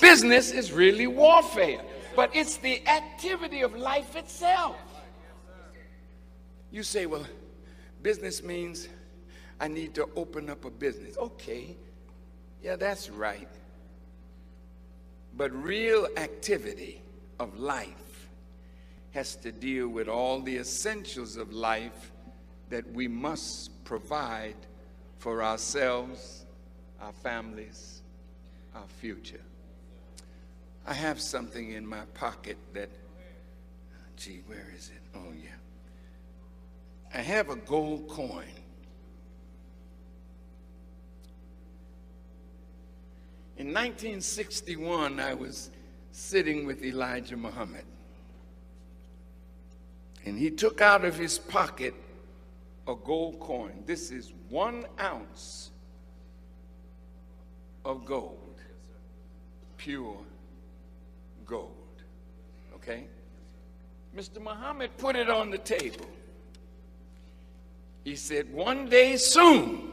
Business is really warfare, but it's the activity of life itself. You say, well, business means I need to open up a business. Okay, yeah, that's right. But real activity of life has to deal with all the essentials of life that we must provide for ourselves, our families, our future. I have something in my pocket that, gee, where is it? Oh, yeah. I have a gold coin. In 1961, I was sitting with Elijah Muhammad, and he took out of his pocket a gold coin. This is 1 ounce of gold, pure gold, okay? Mr. Muhammad put it on the table. He said, one day soon,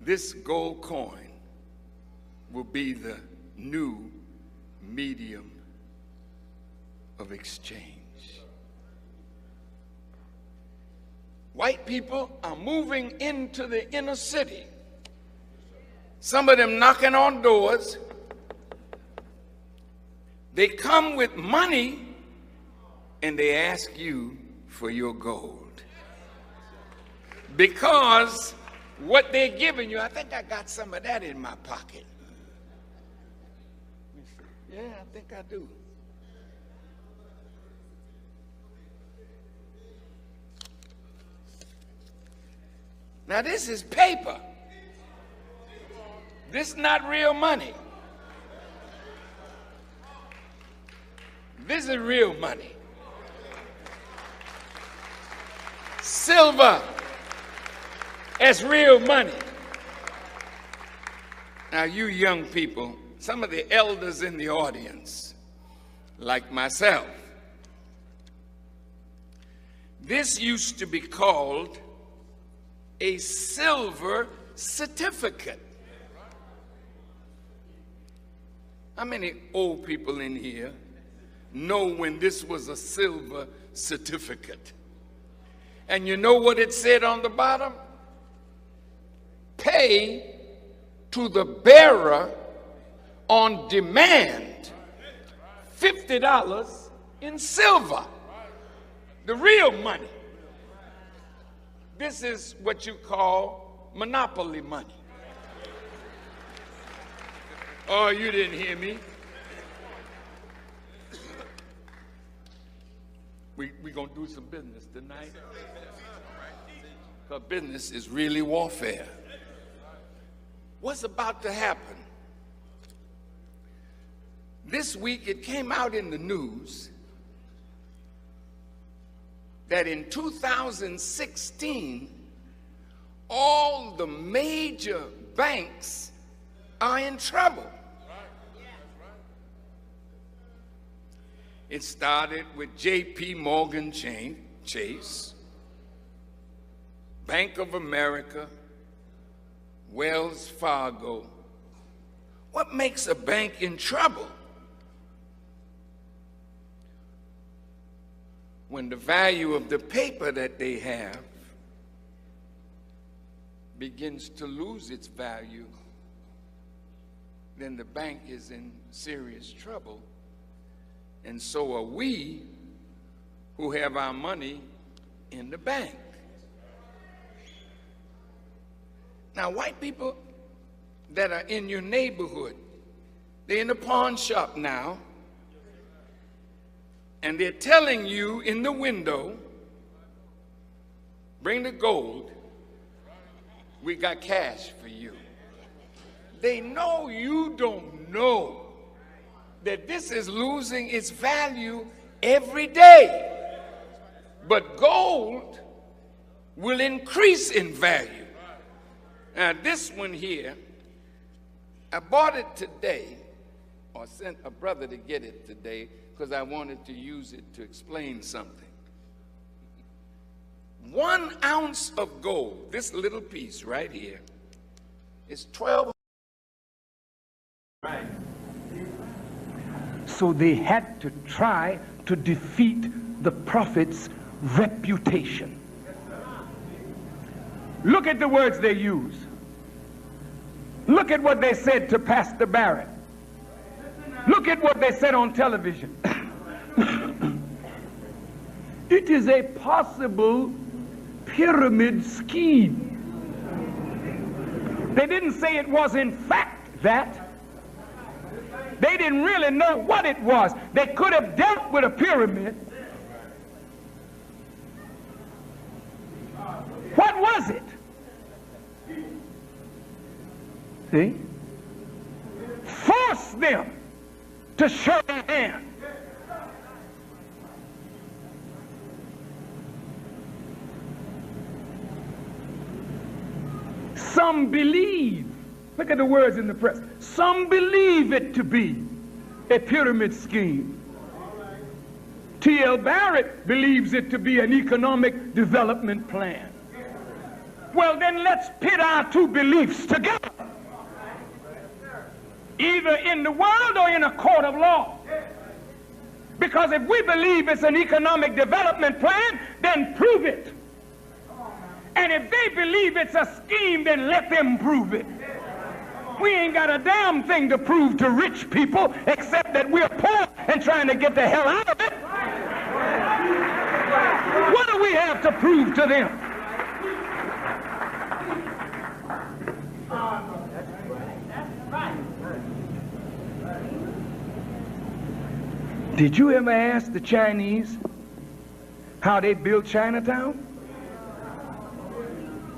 this gold coin will be the new medium of exchange. White people are moving into the inner city. Some of them knocking on doors. They come with money and they ask you for your gold. Because what they're giving you, I think I got some of that in my pocket. Yeah, I think I do. Now this is paper. This is not real money. This is real money. Silver as real money. Now you young people, some of the elders in the audience, like myself, this used to be called a silver certificate. How many old people in here know when this was a silver certificate? And you know what it said on the bottom? Pay to the bearer on demand $50 in silver, the real money. This is what you call monopoly money. Oh, you didn't hear me. We're going to do some business tonight. Because business is really warfare. What's about to happen? This week it came out in the news that in 2016, all the major banks are in trouble. It started with J.P. Morgan Chase, Bank of America, Wells Fargo. What makes a bank in trouble? When the value of the paper that they have begins to lose its value, then the bank is in serious trouble. And so are we who have our money in the bank. Now, white people that are in your neighborhood, they're in the pawn shop now, and they're telling you in the window, bring the gold, we got cash for you. They know you don't know that this is losing its value every day. But gold will increase in value. Now this one here, I bought it today, or sent a brother to get it today, because I wanted to use it to explain something. 1 ounce of gold, this little piece right here, is 12. Right. So they had to try to defeat the prophet's reputation. Look at the words they use. Look at what they said to Pastor Barrett. Look at what they said on television. It is a possible pyramid scheme. They didn't say it was in fact that. They didn't really know what it was. They could have dealt with a pyramid. What was it? See? Force them to show their hand. Some believe, look at the words in the press, some believe it to be a pyramid scheme. T.L. Barrett believes it to be an economic development plan. Well, then let's pit our two beliefs together, either in the world or in a court of law. Because if we believe it's an economic development plan, then prove it. And if they believe it's a scheme, then let them prove it. We ain't got a damn thing to prove to rich people except that we're poor and trying to get the hell out of it. What do we have to prove to them? Did you ever ask the Chinese how they built Chinatown?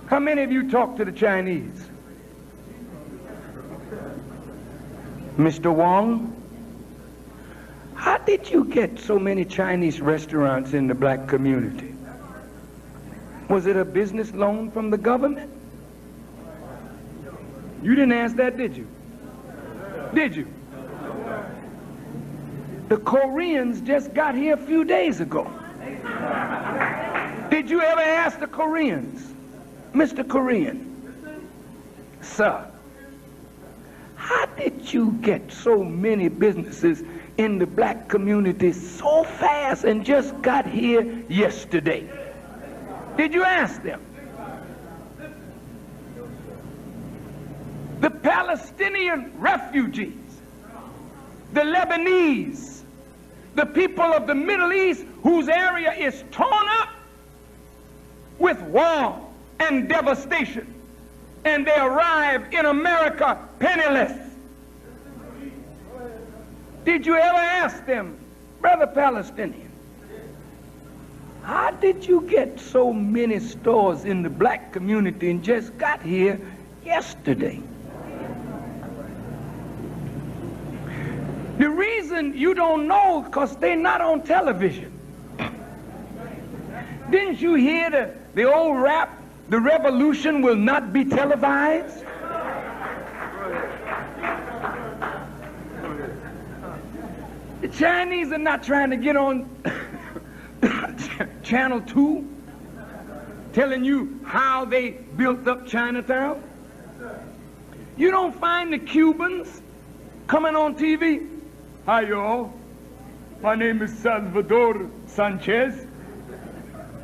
How many of you talk to the Chinese? Mr. Wong, how did you get so many Chinese restaurants in the black community? Was it a business loan from the government? You didn't ask that, did you? Did you? The Koreans just got here a few days ago. Did you ever ask the Koreans? Mr. Korean, sir, how did you get so many businesses in the black community so fast and just got here yesterday? Did you ask them? The Palestinian refugees, the Lebanese, the people of the Middle East whose area is torn up with war and devastation, and they arrive in America penniless. Did you ever ask them, brother Palestinian, how did you get so many stores in the black community and just got here yesterday? The reason you don't know is because they're not on television. Didn't you hear the old rap, the revolution will not be televised? The Chinese are not trying to get on Channel 2 telling you how they built up Chinatown. You don't find the Cubans coming on TV. Hi, y'all. My name is Salvador Sanchez.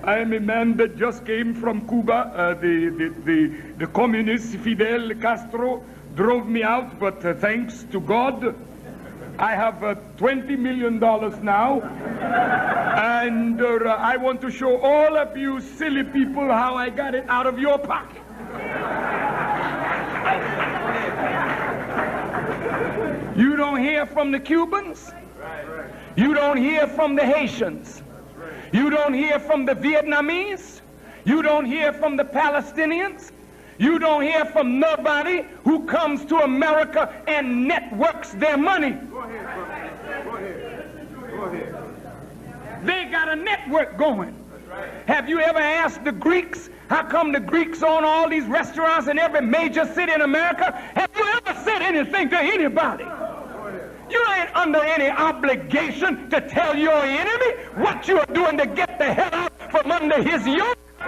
I am a man that just came from Cuba. The communist Fidel Castro drove me out, but thanks to God, I have $20 million now. And I want to show all of you silly people how I got it out of your pocket. You don't hear from the Cubans. You don't hear from the Haitians. You don't hear from the Vietnamese. You don't hear from the Palestinians. You don't hear from nobody who comes to America and networks their money. Go ahead. Go ahead. Go ahead. They got a network going. Have you ever asked the Greeks, how come the Greeks own all these restaurants in every major city in America? Have you ever said anything to anybody? You ain't under any obligation to tell your enemy what you are doing to get the hell out from under his yoke. Go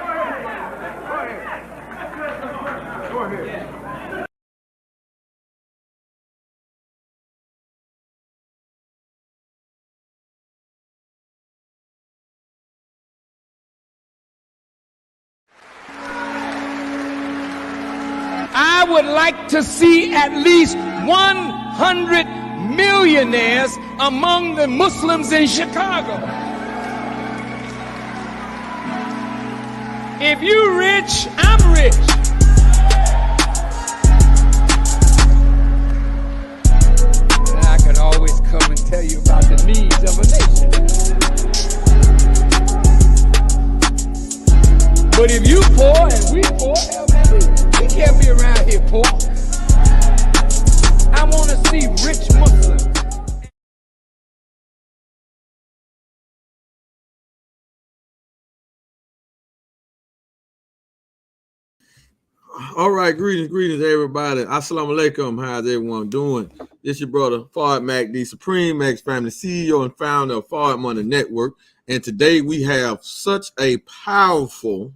ahead. I would like to see at least 100 millionaires among the Muslims in Chicago. If you're rich, I'm rich. And I can always come and tell you about the needs of a nation. But if you poor and we poor, we can't be around here poor. I want to see rich Muslims. All right, greetings, everybody. Assalamu alaikum. How's everyone doing? This your brother, Mahdi, Supreme Max Family CEO and founder of Forward Money Network. And today we have such a powerful,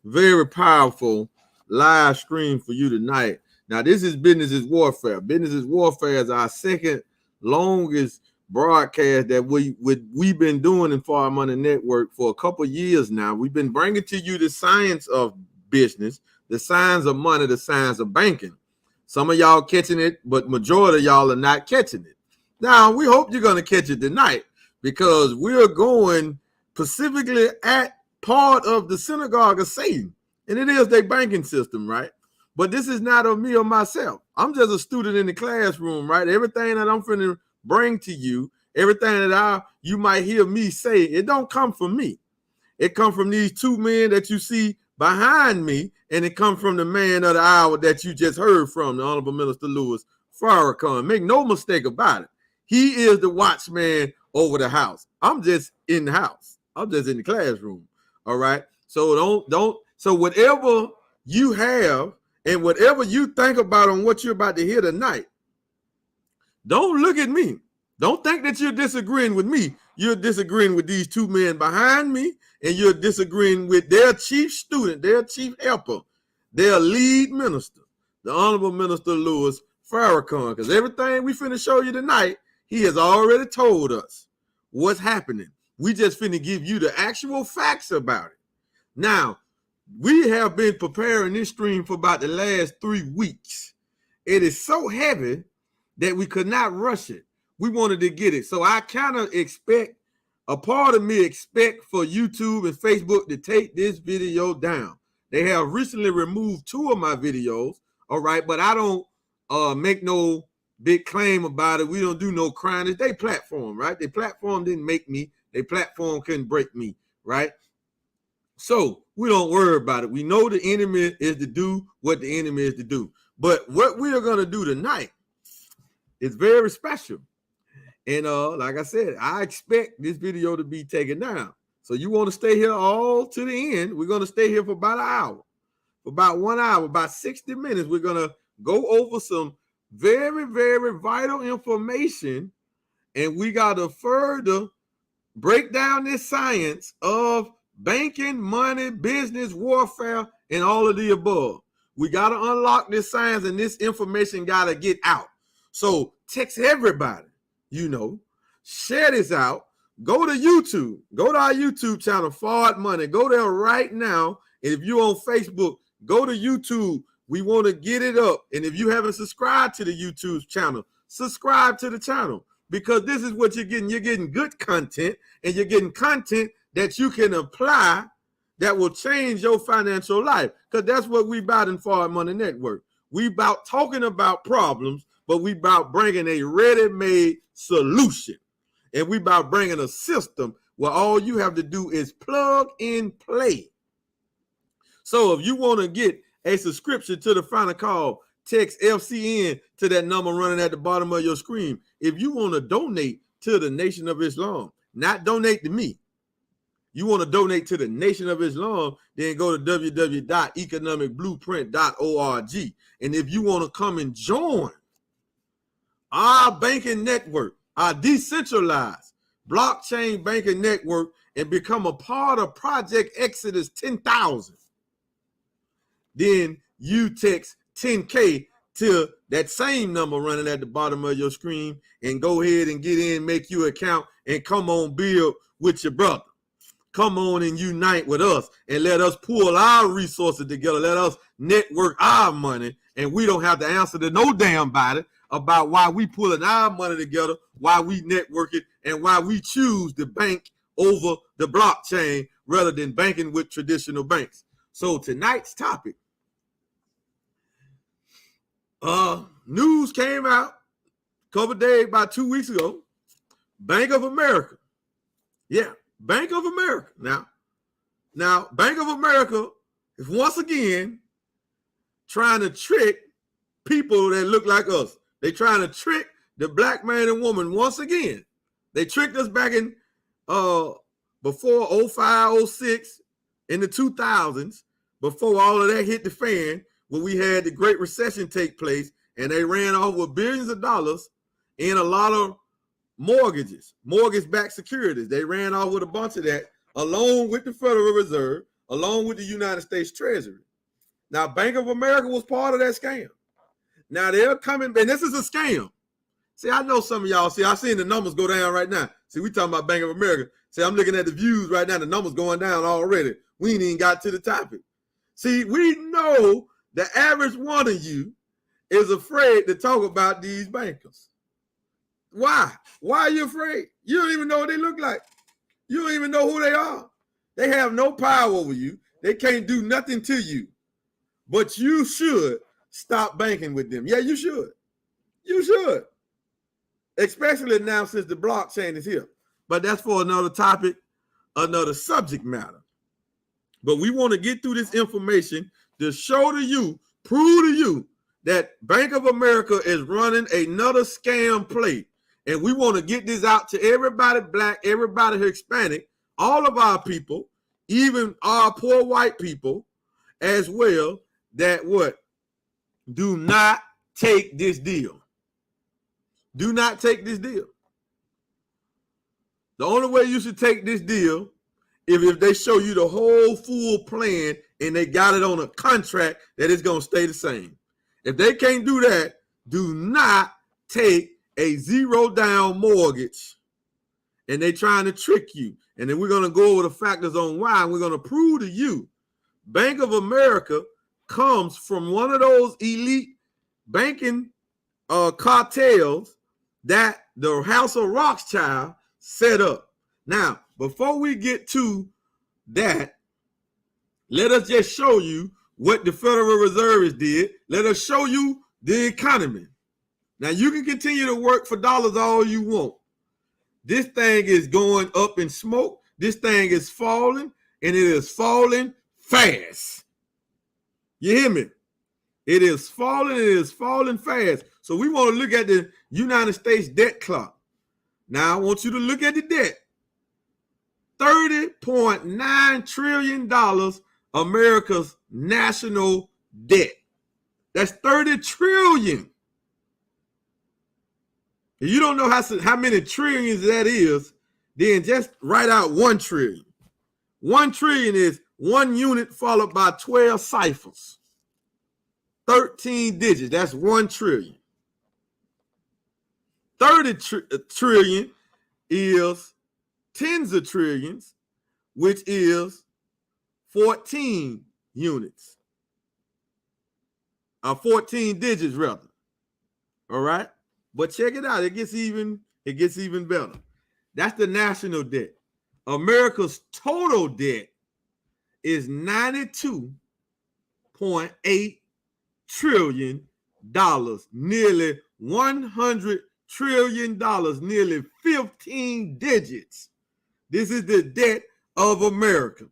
very powerful live stream for you tonight. Now, this is Business is Warfare. Business is Warfare is our second longest broadcast that we've been doing in Forward Money Network for a couple years now. We've been bringing to you the science of business, the science of money, the science of banking. Some of y'all catching it, but majority of y'all are not catching it. Now, we hope you're going to catch it tonight because we're going specifically at part of the synagogue of Satan, and it is their banking system, right? But this is not of me or myself. I'm just a student in the classroom, right? Everything that I'm finna bring to you, everything that you might hear me say, it don't come from me. It comes from these two men that you see behind me, and it comes from the man of the hour that you just heard from, the Honorable Minister Louis Farrakhan. Make no mistake about it. He is the watchman over the house. I'm just in the house. I'm just in the classroom. All right. So so whatever you have and whatever you think about on what you're about to hear tonight, don't look at me. Don't think that you're disagreeing with me. You're disagreeing with these two men behind me, and you're disagreeing with their chief student, their chief helper, their lead minister, the Honorable Minister Louis Farrakhan. Because everything we finna show you tonight, he has already told us what's happening. We just finna give you the actual facts about it. Now, we have been preparing this stream for about the last 3 weeks. It is so heavy that we could not rush it. We wanted to get it. So I kind of expect, a part of me expect for YouTube and Facebook to take this video down. They have recently removed 2 of my videos, all right? But I don't make no big claim about it. We don't do no crying. It's their platform, right? Their platform didn't make me. Their platform couldn't break me, right? So we don't worry about it. We know the enemy is to do what the enemy is to do. But what we are going to do tonight is very special. And like I said, I expect this video to be taken down. So you want to stay here all to the end. We're going to stay here for about an hour, for about 1 hour, about 60 minutes. We're going to go over some very, very vital information. And we got to further break down this science of banking, money, business, warfare, and all of the above. We got to unlock this science, and this information got to get out. So text everybody. Share this out. Go to YouTube. Go to our YouTube channel, Forward Money. Go there right now. And if you're on Facebook, go to YouTube. We want to get it up. And if you haven't subscribed to the YouTube channel, subscribe to the channel, because this is what you're getting. You're getting good content, and you're getting content that you can apply that will change your financial life, because that's what we about in Forward Money Network. We about talking about problems, but we about bringing a ready-made solution. And we about bringing a system where all you have to do is plug and play. So if you want to get a subscription to the final call, text FCN to that number running at the bottom of your screen. If you want to donate to the Nation of Islam, not donate to me, you want to donate to the Nation of Islam, then go to www.economicblueprint.org. And if you want to come and join our banking network, our decentralized blockchain banking network, and become a part of Project Exodus 10,000, then you text 10K to that same number running at the bottom of your screen and go ahead and get in, make your account, and come on, build with your brother. Come on and unite with us and let us pull our resources together. Let us network our money and we don't have to answer to no damn body about why we pulling our money together, why we network it, and why we choose to bank over the blockchain rather than banking with traditional banks. So tonight's topic, news came out a couple of days, about 2 weeks ago. Bank of America. Yeah, Bank of America. Now, Bank of America is once again trying to trick people that look like us. They're trying to trick the black man and woman once again. They tricked us back in before 05, 06, in the 2000s, before all of that hit the fan, when we had the Great Recession take place, and they ran off with billions of dollars in a lot of mortgage-backed securities. They ran off with a bunch of that, along with the Federal Reserve, along with the United States Treasury. Now, Bank of America was part of that scam. Now, they're coming, and this is a scam. See, I know some of y'all, see, I've seen the numbers go down right now. See, we talking about Bank of America. See, I'm looking at the views right now. The numbers going down already. We ain't even got to the topic. See, we know the average one of you is afraid to talk about these bankers. Why? Why are you afraid? You don't even know what they look like. You don't even know who they are. They have no power over you. They can't do nothing to you. But you should stop banking with them. Yeah, you should. You should. Especially now since the blockchain is here. But that's for another topic, another subject matter. But we want to get through this information to show to you, prove to you that Bank of America is running another scam play. And we want to get this out to everybody black, everybody Hispanic, all of our people, even our poor white people as well, that what? Do not take this deal. Do not take this deal. The only way you should take this deal is if they show you the whole full plan and they got it on a contract that it's going to stay the same. If they can't do that, do not take a zero down mortgage, and they trying to trick you. And then we're going to go over the factors on why, and we're going to prove to you Bank of America comes from one of those elite banking cartels that the House of Rothschild set up. Now, before we get to that, let us just show you what the Federal Reserve did. Let us show you the economy. Now, you can continue to work for dollars all you want. This thing is going up in smoke. This thing is falling, and it is falling fast. You hear me? It is falling fast. So we want to look at the United States debt clock. Now, I want you to look at the debt. $30.9 trillion, America's national debt. That's 30 trillion. If you don't know how many trillions that is, then just write out 1 trillion. 1 trillion is 1 unit followed by 12 ciphers. 13 digits, that's 1 trillion. 30 trillion is tens of trillions, which is 14 units. 14 digits rather. All right? But check it out. It gets even better. That's the national debt. America's total debt is $92.8 trillion, nearly $100 trillion, nearly 15 digits. This is the debt of America.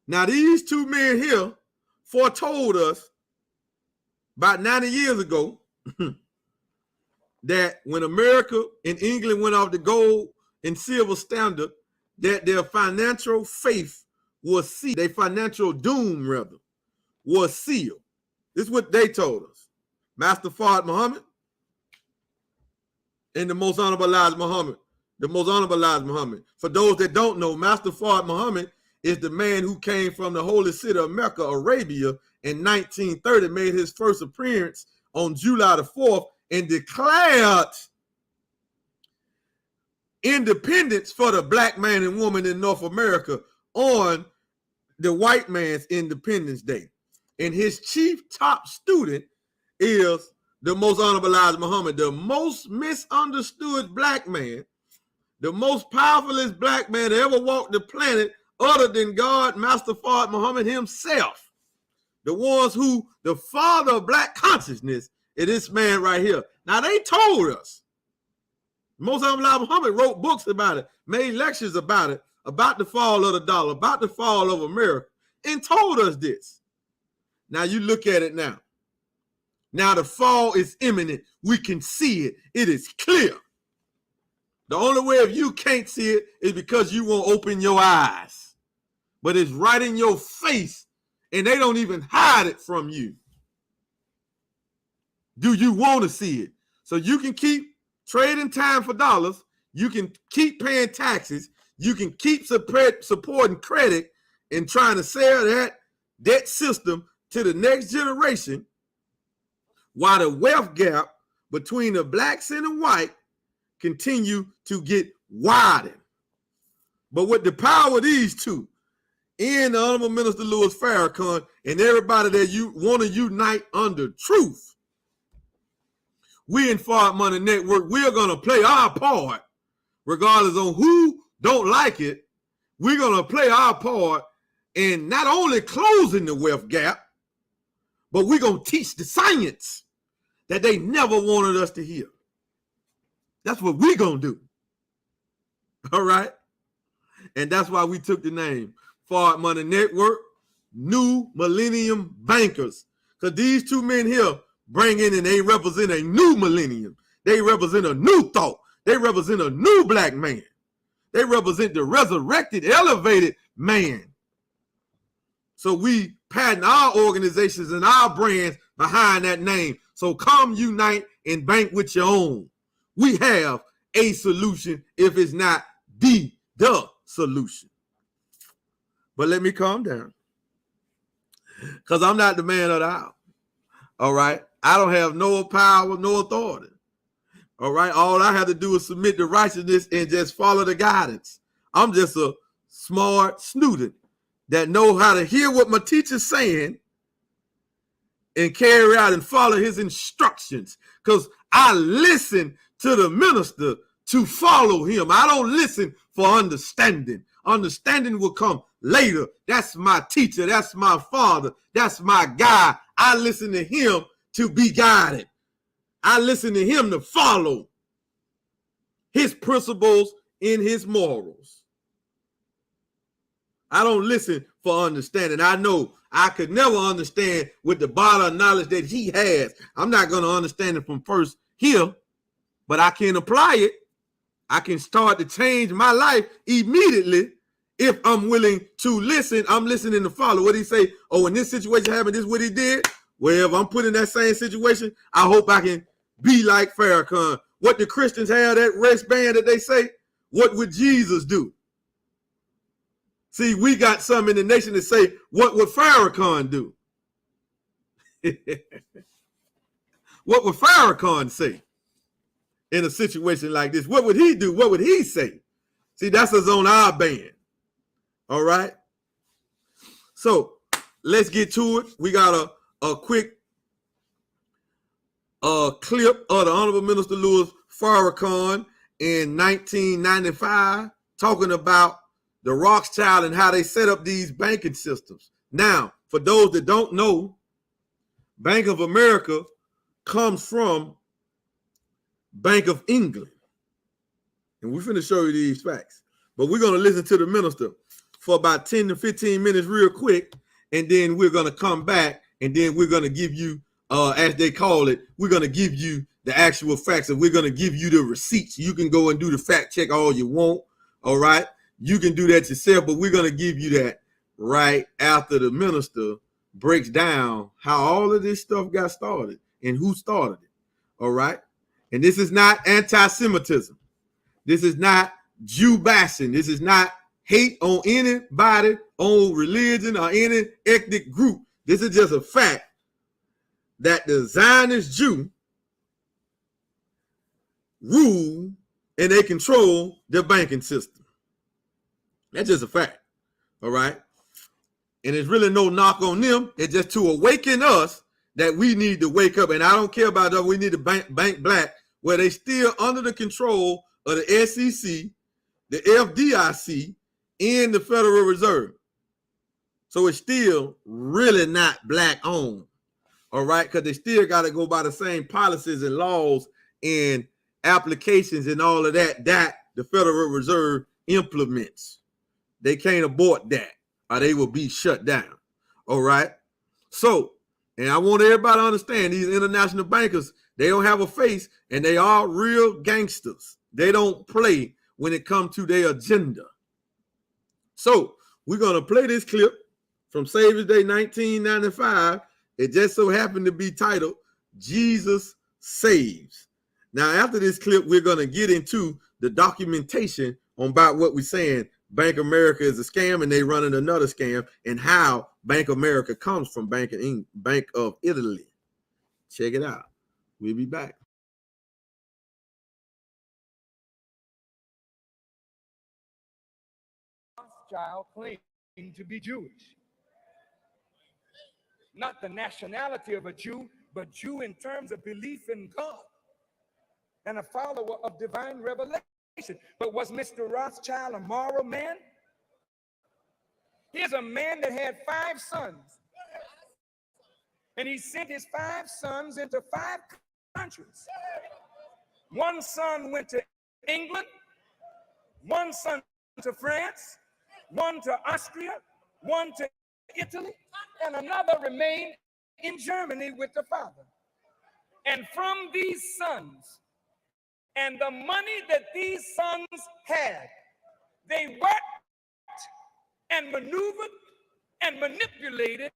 Now, these two men here foretold us about 90 years ago that when America and England went off the gold and silver standard, that their financial faith was sealed. Their financial doom, rather, was sealed. This is what they told us. Master Fard Muhammad and the most honorable Elijah Muhammad. The most honorable Elijah Muhammad. For those that don't know, Master Fard Muhammad is the man who came from the holy city of Mecca, Arabia, in 1930, made his first appearance on July the 4th, and declared independence for the black man and woman in North America on the white man's Independence Day. and his chief top student is the most honorable Elijah Muhammad, the most misunderstood black man, the most powerfulest black man to ever walk the planet other than God, Master Fard Muhammad himself. The ones who, the father of black consciousness is this man right here. Now they told us, most honorable Elijah Muhammad wrote books about it, made lectures about it, about the fall of the dollar, about the fall of America, and told us this. Now you look at it now. Now the fall is imminent. We can see it. It is clear. The only way if you can't see it is because you won't open your eyes. But it's right in your face, and they don't even hide it from you. Do you want to see it? So you can keep trading time for dollars. You can keep paying taxes. You can keep supporting credit and trying to sell that debt system to the next generation, while the wealth gap between the blacks and the white continue to get widened. But with the power of these two, and the Honorable Minister Louis Farrakhan, and everybody that you want to unite under truth, we in Fard Money Network, we are going to play our part, regardless on who don't like it. We're going to play our part in not only closing the wealth gap, but we're going to teach the science that they never wanted us to hear. That's what we're going to do. All right? And that's why we took the name Fard Money Network, New Millennium Bankers. Because these two men here bring in and they represent a new millennium. They represent a new thought. They represent a new black man. They represent the resurrected, elevated man. So we patent our organizations and our brands behind that name. So come unite and bank with your own. We have a solution if it's not the solution. But let me calm down, because I'm not the man of the hour. All right? I don't have no power, no authority. All right? All I have to do is submit to righteousness and just follow the guidance. I'm just a smart student that know how to hear what my teacher's saying and carry out and follow his instructions, because I listen to the minister to follow him. I don't listen for understanding. Understanding will come later. That's my teacher. That's my father. That's my guy. I listen to him to be guided. I listen to him to follow his principles and his morals. I don't listen for understanding. I know I could never understand with the body of knowledge that he has. I'm not going to understand it from first here, but I can apply it. I can start to change my life immediately if I'm willing to listen. I'm listening to follow. What he say? Oh, when this situation happened, this is what he did. Well, if I'm put in that same situation, I hope I can be like Farrakhan. What the Christians have, that wristband that they say, what would Jesus do? See, we got some in the nation that say, what would Farrakhan do? What would Farrakhan say in a situation like this? What would he do? What would he say? See, that's us on our band. All right? So let's get to it. We got a quick clip of the Honorable Minister Louis Farrakhan in 1995 talking about the Rothschild and how they set up these banking systems. Now, for those that don't know, Bank of America comes from Bank of England. And we're finna show you these facts. But we're going to listen to the minister for about 10 to 15 minutes real quick, and then we're going to come back, and then we're going to give you, as they call it, we're going to give you the actual facts, and we're going to give you the receipts. You can go and do the fact check all you want, all right? You can do that yourself, but we're going to give you that right after the minister breaks down how all of this stuff got started and who started it, all right? And this is not anti-Semitism. This is not Jew bashing. This is not hate on anybody, on religion, or any ethnic group. This is just a fact that the Zionist Jew rule and they control the banking system. That's just a fact, all right? And it's really no knock on them. It's just to awaken us that we need to wake up. And I don't care about that. We need to bank black, where they still under the control of the SEC, the FDIC, and the Federal Reserve. So it's still really not black owned. All right, because they still got to go by the same policies and laws and applications and all of that the Federal Reserve implements. They can't abort that, or they will be shut down. All right. So, and I want everybody to understand, these international bankers, they don't have a face, and they are real gangsters. They don't play when it comes to their agenda. So we're going to play this clip from Savior's Day 1995. It just so happened to be titled Jesus Saves. Now, after this clip, we're going to get into the documentation on about what we're saying. Bank America is a scam and they running another scam, and how Bank America comes from Bank of Italy. Check it out. We'll be back. Rothschild claimed to be Jewish. Not the nationality of a Jew, but Jew in terms of belief in God and a follower of divine revelation. But was Mr. Rothschild a moral man? Here's a man that had 5 sons, and he sent his 5 sons into 5 countries. 1 son went to England, 1 son to France, 1 to Austria, 1 to Italy, and another remained in Germany with the father. And from these sons and the money that these sons had, they worked and maneuvered and manipulated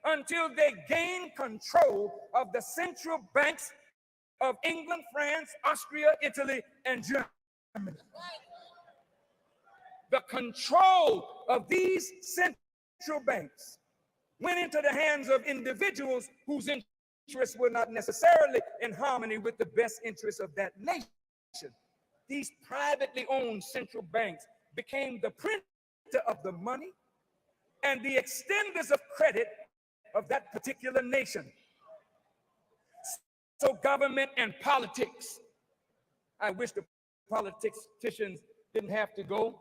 until they gained control of the central banks of England, France, Austria, Italy, and Germany. The control of these central banks went into the hands of individuals whose interests were not necessarily in harmony with the best interests of that nation. These privately owned central banks became the printer of the money and the extenders of credit of that particular nation. So government and politics, I wish the politicians didn't have to go.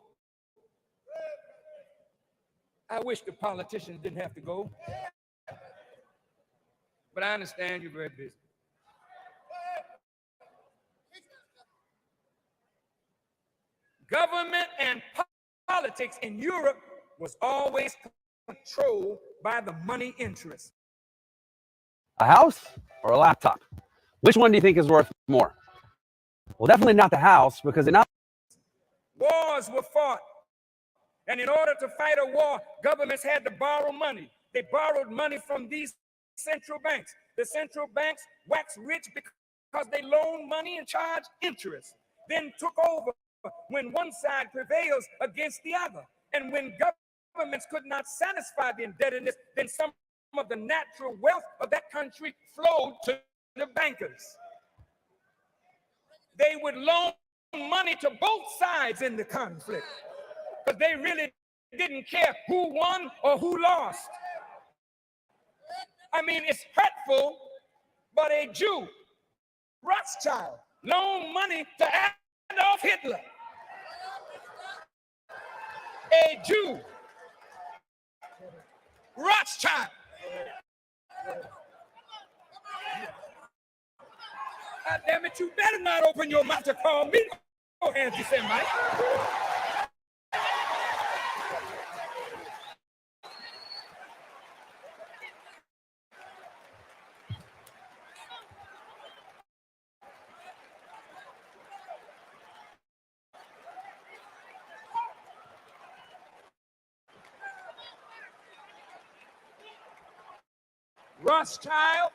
I wish the politicians didn't have to go. But I understand you're very busy. Government and politics in Europe was always controlled by the money interest. A house or a laptop? Which one do you think is worth more? Well, definitely not the house, because wars were fought. And in order to fight a war, governments had to borrow money. They borrowed money from these central banks. The central banks waxed rich because they loaned money and charged interest, then took over when one side prevails against the other. And when governments could not satisfy the indebtedness, then some of the natural wealth of that country flowed to the bankers. They would loan money to both sides in the conflict, because they really didn't care who won or who lost. I mean, it's hurtful, but a Jew, Rothschild, loaned money to Adolf Hitler. A Jew, Rothschild. God damn it, you better not open your mouth to call me no anti-Semite. Rothschild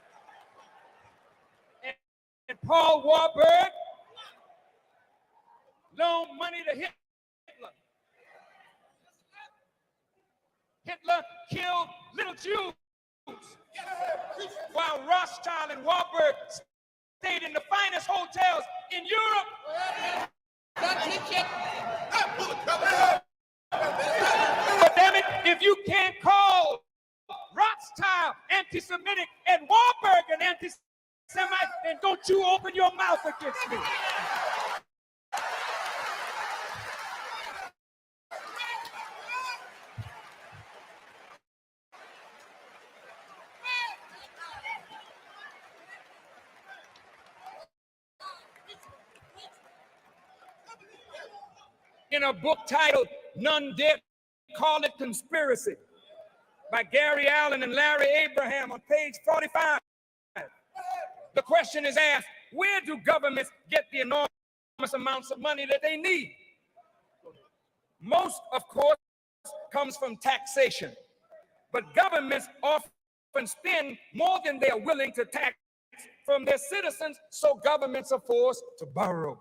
and Paul Warburg loaned money to Hitler. Hitler killed little Jews, while Rothschild and Warburg stayed in the finest hotels in Europe. But damn it, if you can't call anti-Semitic and Warburg an anti-Semite, then don't you open your mouth against me. In a book titled None Dare Call It Conspiracy by Gary Allen and Larry Abraham on page 45, the question is asked, where do governments get the enormous amounts of money that they need? Most, of course, comes from taxation, but governments often spend more than they are willing to tax from their citizens, so governments are forced to borrow.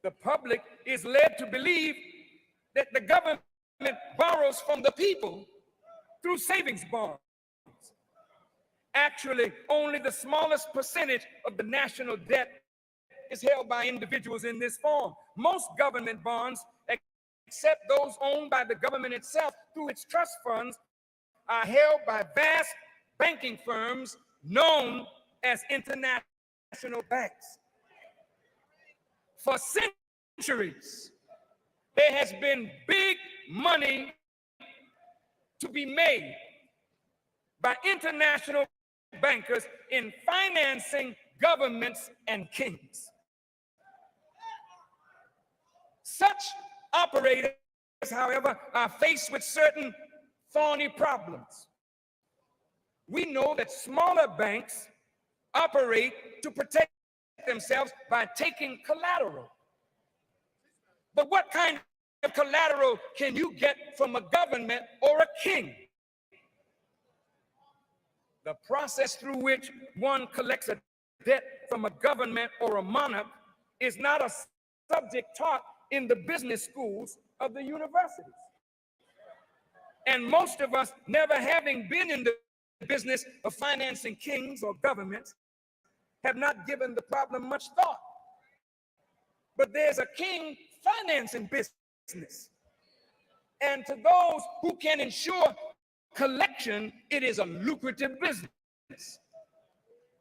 The public is led to believe that the government borrows from the people through savings bonds. Actually, only the smallest percentage of the national debt is held by individuals in this form. Most government bonds, except those owned by the government itself through its trust funds, are held by vast banking firms known as international banks. For centuries, there has been big money to be made by international bankers in financing governments and kings. Such operators, however, are faced with certain thorny problems. We know that smaller banks operate to protect themselves by taking collateral. But what kind of collateral can you get from a government or a king? The process through which one collects a debt from a government or a monarch is not a subject taught in the business schools of the universities. And most of us, never having been in the business of financing kings or governments, have not given the problem much thought. But there's a king financing business. And to those who can ensure collection, it is a lucrative business.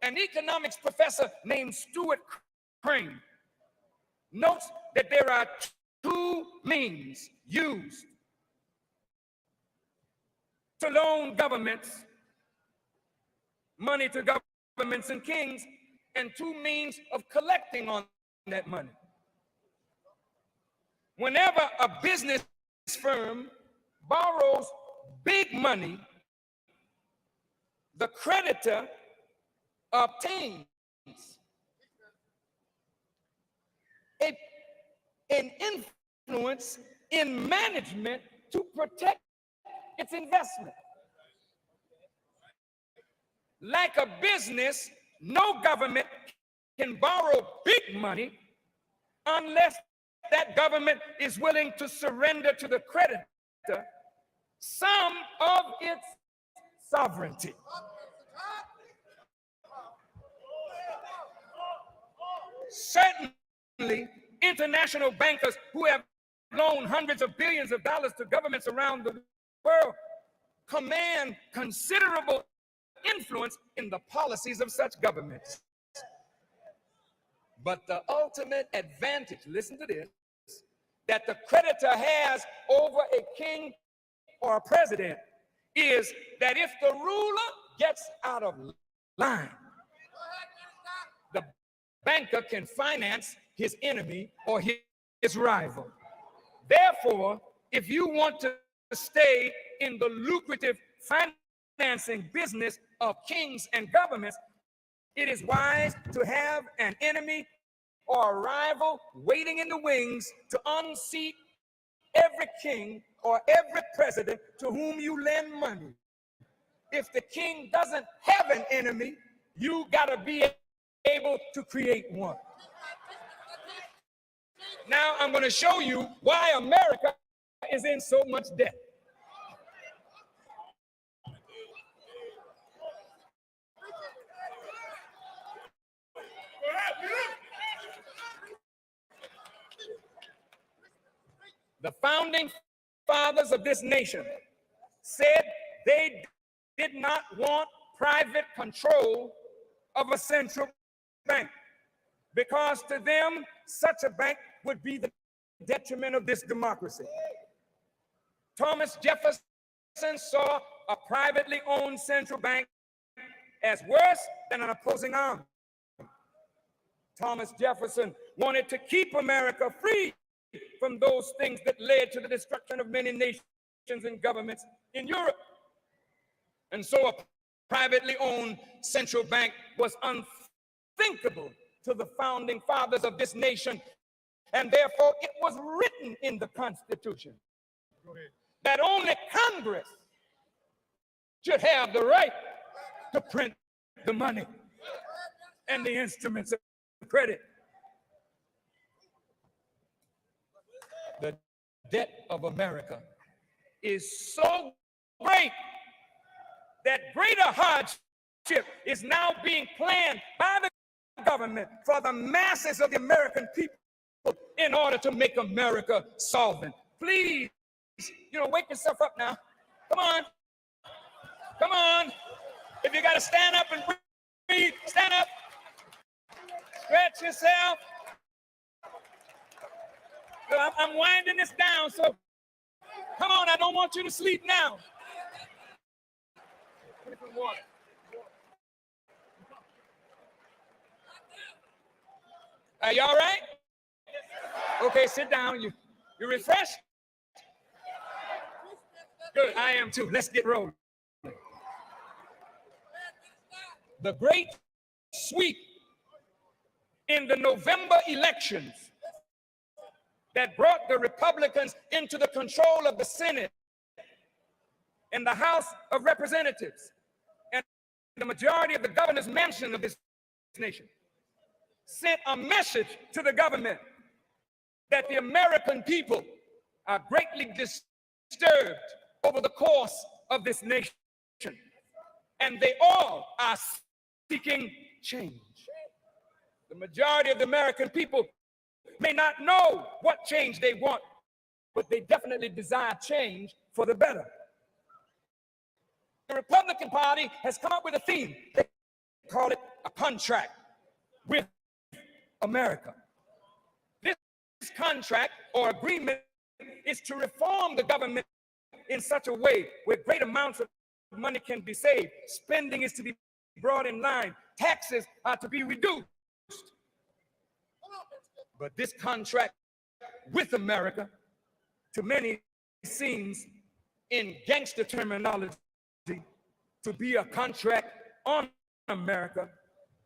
An economics professor named Stuart Crane notes that there are two means used to loan governments money to governments and kings, and two means of collecting on that money. Whenever a business firm borrows big money, the creditor obtains an influence in management to protect its investment. Like a business, no government can borrow big money unless that government is willing to surrender to the creditor some of its sovereignty. Certainly, international bankers who have loaned hundreds of billions of dollars to governments around the world command considerable influence in the policies of such governments. But the ultimate advantage, listen to this, that the creditor has over a king or a president is that if the ruler gets out of line, the banker can finance his enemy or his rival. Therefore, if you want to stay in the lucrative financing business of kings and governments, it is wise to have an enemy or a rival waiting in the wings to unseat every king or every president to whom you lend money. If the king doesn't have an enemy, you gotta be able to create one. Now I'm gonna show you why America is in so much debt. The founding fathers of this nation said they did not want private control of a central bank because to them, such a bank would be the detriment of this democracy. Thomas Jefferson saw a privately owned central bank as worse than an opposing army. Thomas Jefferson wanted to keep America free from those things that led to the destruction of many nations and governments in Europe. And so a privately owned central bank was unthinkable to the founding fathers of this nation, and therefore it was written in the Constitution that only Congress should have the right to print the money and the instruments of credit. The debt of America is so great that greater hardship is now being planned by the government for the masses of the American people in order to make America solvent. Please, wake yourself up now. Come on. Come on. If you got to stand up and breathe, stand up. Stretch yourself. I'm winding this down, so come on, I don't want you to sleep now. Are you all right? Okay, sit down. You refreshed? Good, I am too. Let's get rolling. The great sweep in the November elections that brought the Republicans into the control of the Senate and the House of Representatives and the majority of the governor's mansion of this nation sent a message to the government that the American people are greatly disturbed over the course of this nation, and they all are seeking change. The majority of the American people may not know what change they want, but they definitely desire change for the better. The Republican Party has come up with a theme. They call it a contract with America. This contract or agreement is to reform the government in such a way where great amounts of money can be saved. Spending is to be brought in line. Taxes are to be reduced. But this contract with America, to many, seems in gangster terminology to be a contract on America,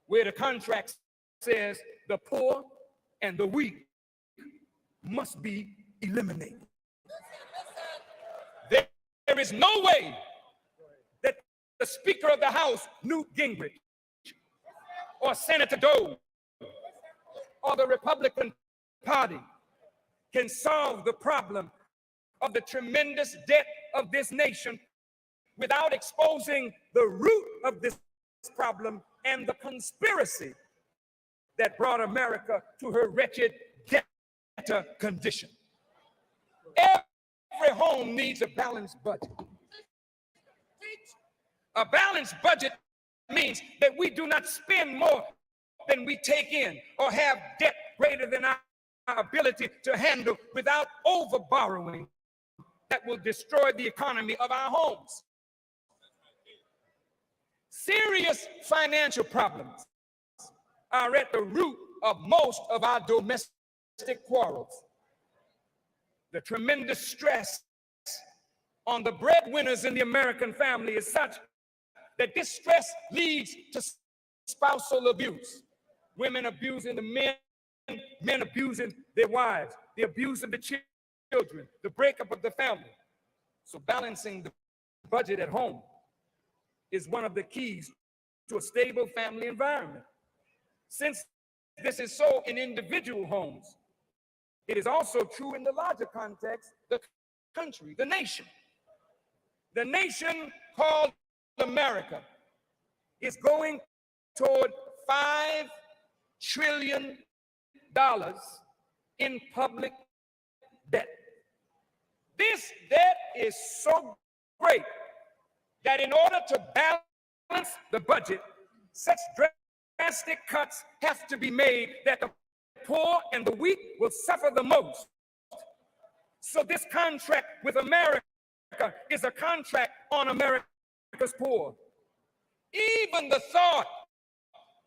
where the contract says the poor and the weak must be eliminated. There is no way that the Speaker of the House, Newt Gingrich, or Senator Dole, or the Republican Party can solve the problem of the tremendous debt of this nation without exposing the root of this problem and the conspiracy that brought America to her wretched debtor condition. Every home needs a balanced budget. A balanced budget means that we do not spend more than we take in or have debt greater than our ability to handle without over borrowing that will destroy the economy of our homes. Serious financial problems are at the root of most of our domestic quarrels. The tremendous stress on the breadwinners in the American family is such that this stress leads to spousal abuse. Women abusing the men, men abusing their wives, the abuse of the children, the breakup of the family. So balancing the budget at home is one of the keys to a stable family environment. Since this is so in individual homes, it is also true in the larger context, the country, the nation. The nation called America is going toward $5 trillion in public debt. This debt is so great that in order to balance the budget, such drastic cuts have to be made that the poor and the weak will suffer the most. So this contract with America is a contract on America's poor. Even the thought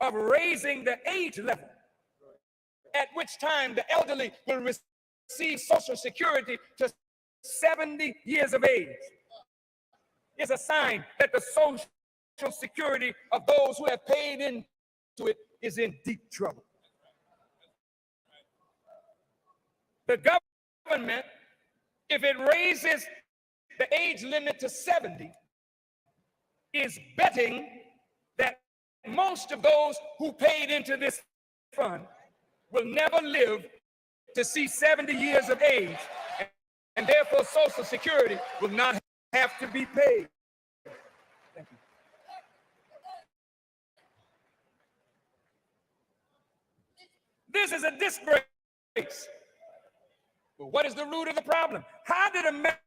of raising the age level at which time the elderly will receive Social Security to 70 years of age is a sign that the Social Security of those who have paid into it is in deep trouble. The government, if it raises the age limit to 70, is betting that most of those who paid into this fund will never live to see 70 years of age, and therefore Social Security will not have to be paid. Thank you. This is a disgrace. But what is the root of the problem? How did America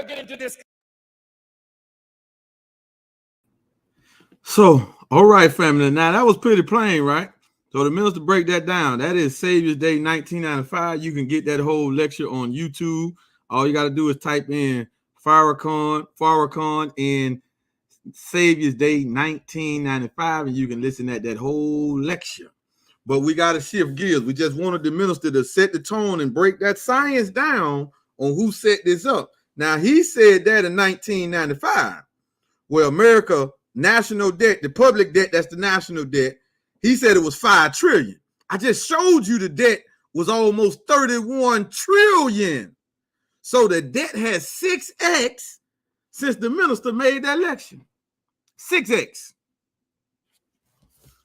get into this? So, all right, family. Now, that was pretty plain, right? So the minister break that down. That is Savior's Day 1995. You can get that whole lecture on YouTube. All you got to do is type in Farrakhan and Savior's Day 1995, and you can listen at that whole lecture. But we got to shift gears. We just wanted the minister to set the tone and break that science down on who set this up. Now, he said that in 1995, where America national debt, the public debt, that's the national debt, he said it was 5 trillion. I just showed you the debt was almost 31 trillion. So the debt has 6x since the minister made that election. 6x.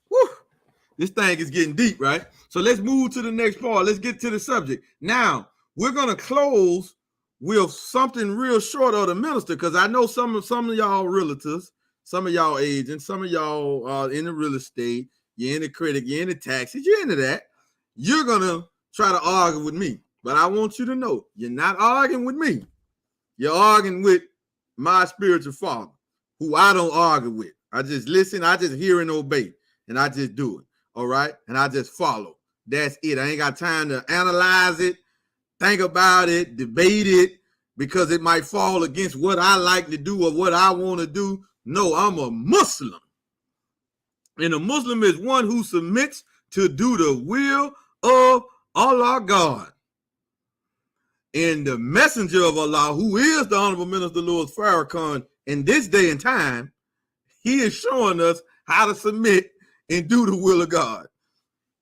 Woo. This thing is getting deep, right? So let's move to the next part. Let's get to the subject. Now, we're going to close with something real short of the minister, because I know some of y'all realtors, some of y'all agents, some of y'all in the real estate, you're in the credit, you're in the taxes, you're into that. You're going to try to argue with me. But I want you to know, you're not arguing with me. You're arguing with my spiritual father, who I don't argue with. I just listen, I just hear and obey, and I just do it. All right? And I just follow. That's it. I ain't got time to analyze it, think about it, debate it, because it might fall against what I like to do or what I want to do. No, I'm a Muslim. And a Muslim is one who submits to do the will of Allah God. And the messenger of Allah, who is the Honorable Minister Louis Farrakhan, in this day and time, he is showing us how to submit and do the will of God.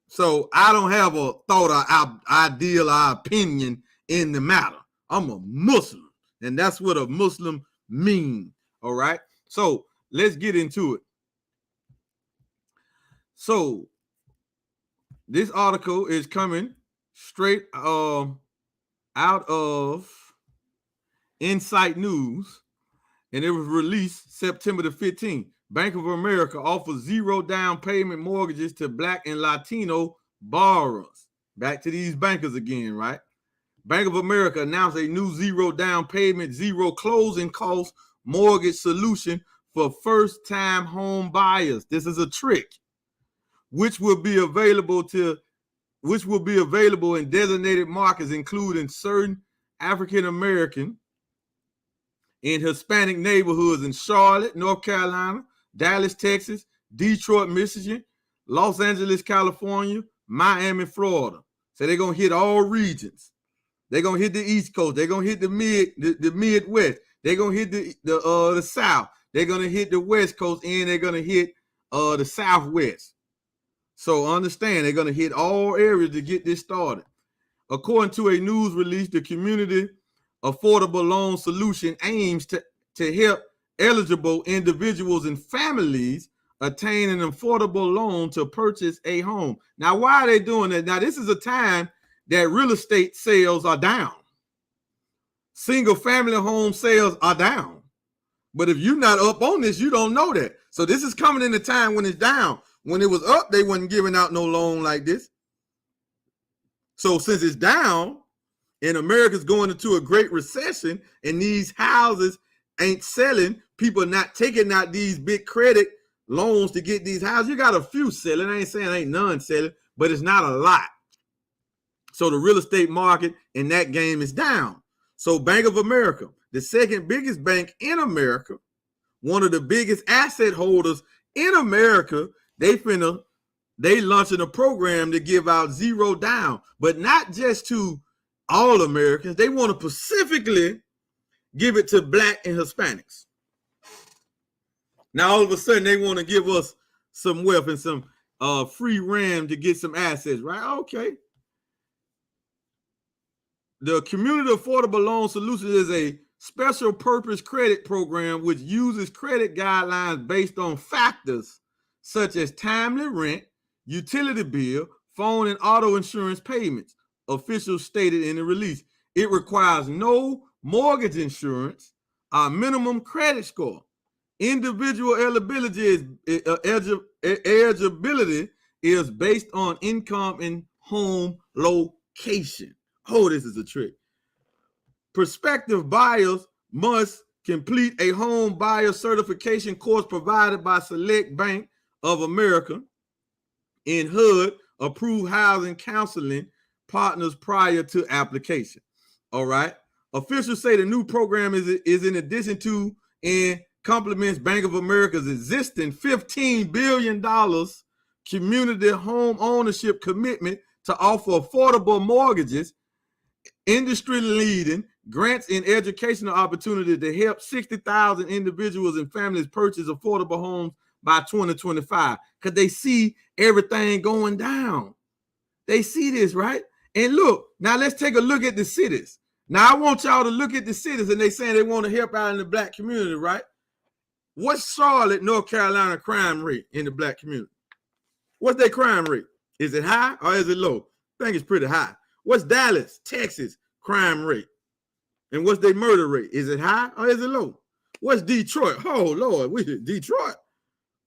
So I don't have a thought or ideal or opinion in the matter. I'm a Muslim, and that's what a Muslim means. All right. So let's get into it. So this article is coming straight out of Insight News, and it was released September the 15th. Bank of America offers 0 down payment mortgages to Black and Latino borrowers. Back to these bankers again, right? Bank of America announced a new 0 down payment, 0 closing cost mortgage solution for first-time home buyers. This is a trick, which will be available in designated markets, including certain African American and Hispanic neighborhoods in Charlotte, North Carolina, Dallas, Texas, Detroit, Michigan, Los Angeles, California, Miami, Florida. So they're gonna hit all regions. They're gonna hit the East Coast. They're gonna hit the Midwest. They're gonna hit the South. They're gonna hit the West Coast, and they're gonna hit the Southwest. So understand, they're gonna hit all areas to get this started. According to a news release, the Community Affordable Loan Solution aims to help eligible individuals and families attain an affordable loan to purchase a home. Now, why are they doing that? Now, this is a time that real estate sales are down. Single family home sales are down. But if you're not up on this, you don't know that. So this is coming in a time when it's down. When it was up, they wasn't giving out no loan like this. So since it's down, and America's going into a great recession, and these houses ain't selling, people are not taking out these big credit loans to get these houses. You got a few selling. I ain't saying ain't none selling, but it's not a lot. So the real estate market in that game is down. So Bank of America, the second biggest bank in America, one of the biggest asset holders in America, they launching a program to give out 0 down, but not just to all Americans. They want to specifically give it to Black and Hispanics. Now all of a sudden they want to give us some wealth and some free RAM to get some assets, right? Okay. The Community Affordable Loan Solution is a special purpose credit program which uses credit guidelines based on factors such as timely rent, utility bill, phone and auto insurance payments, officials stated in the release. It requires no mortgage insurance, a minimum credit score. Individual eligibility is based on income and home location. Oh, this is a trick. Prospective buyers must complete a home buyer certification course provided by Select Bank of America in HUD approved housing counseling partners prior to application. All right. Officials say the new program is in addition to and complements Bank of America's existing $15 billion community home ownership commitment to offer affordable mortgages, industry leading grants and educational opportunity to help 60,000 individuals and families purchase affordable homes by 2025, because they see everything going down. They see this, right? And look, now let's take a look at the cities. Now I want y'all to look at the cities, and they saying they want to help out in the Black community, right? What's Charlotte, North Carolina crime rate in the Black community? What's their crime rate? Is it high or is it low? I think it's pretty high. What's Dallas, Texas crime rate? And what's their murder rate? Is it high or is it low? What's Detroit? Oh, Lord, Detroit.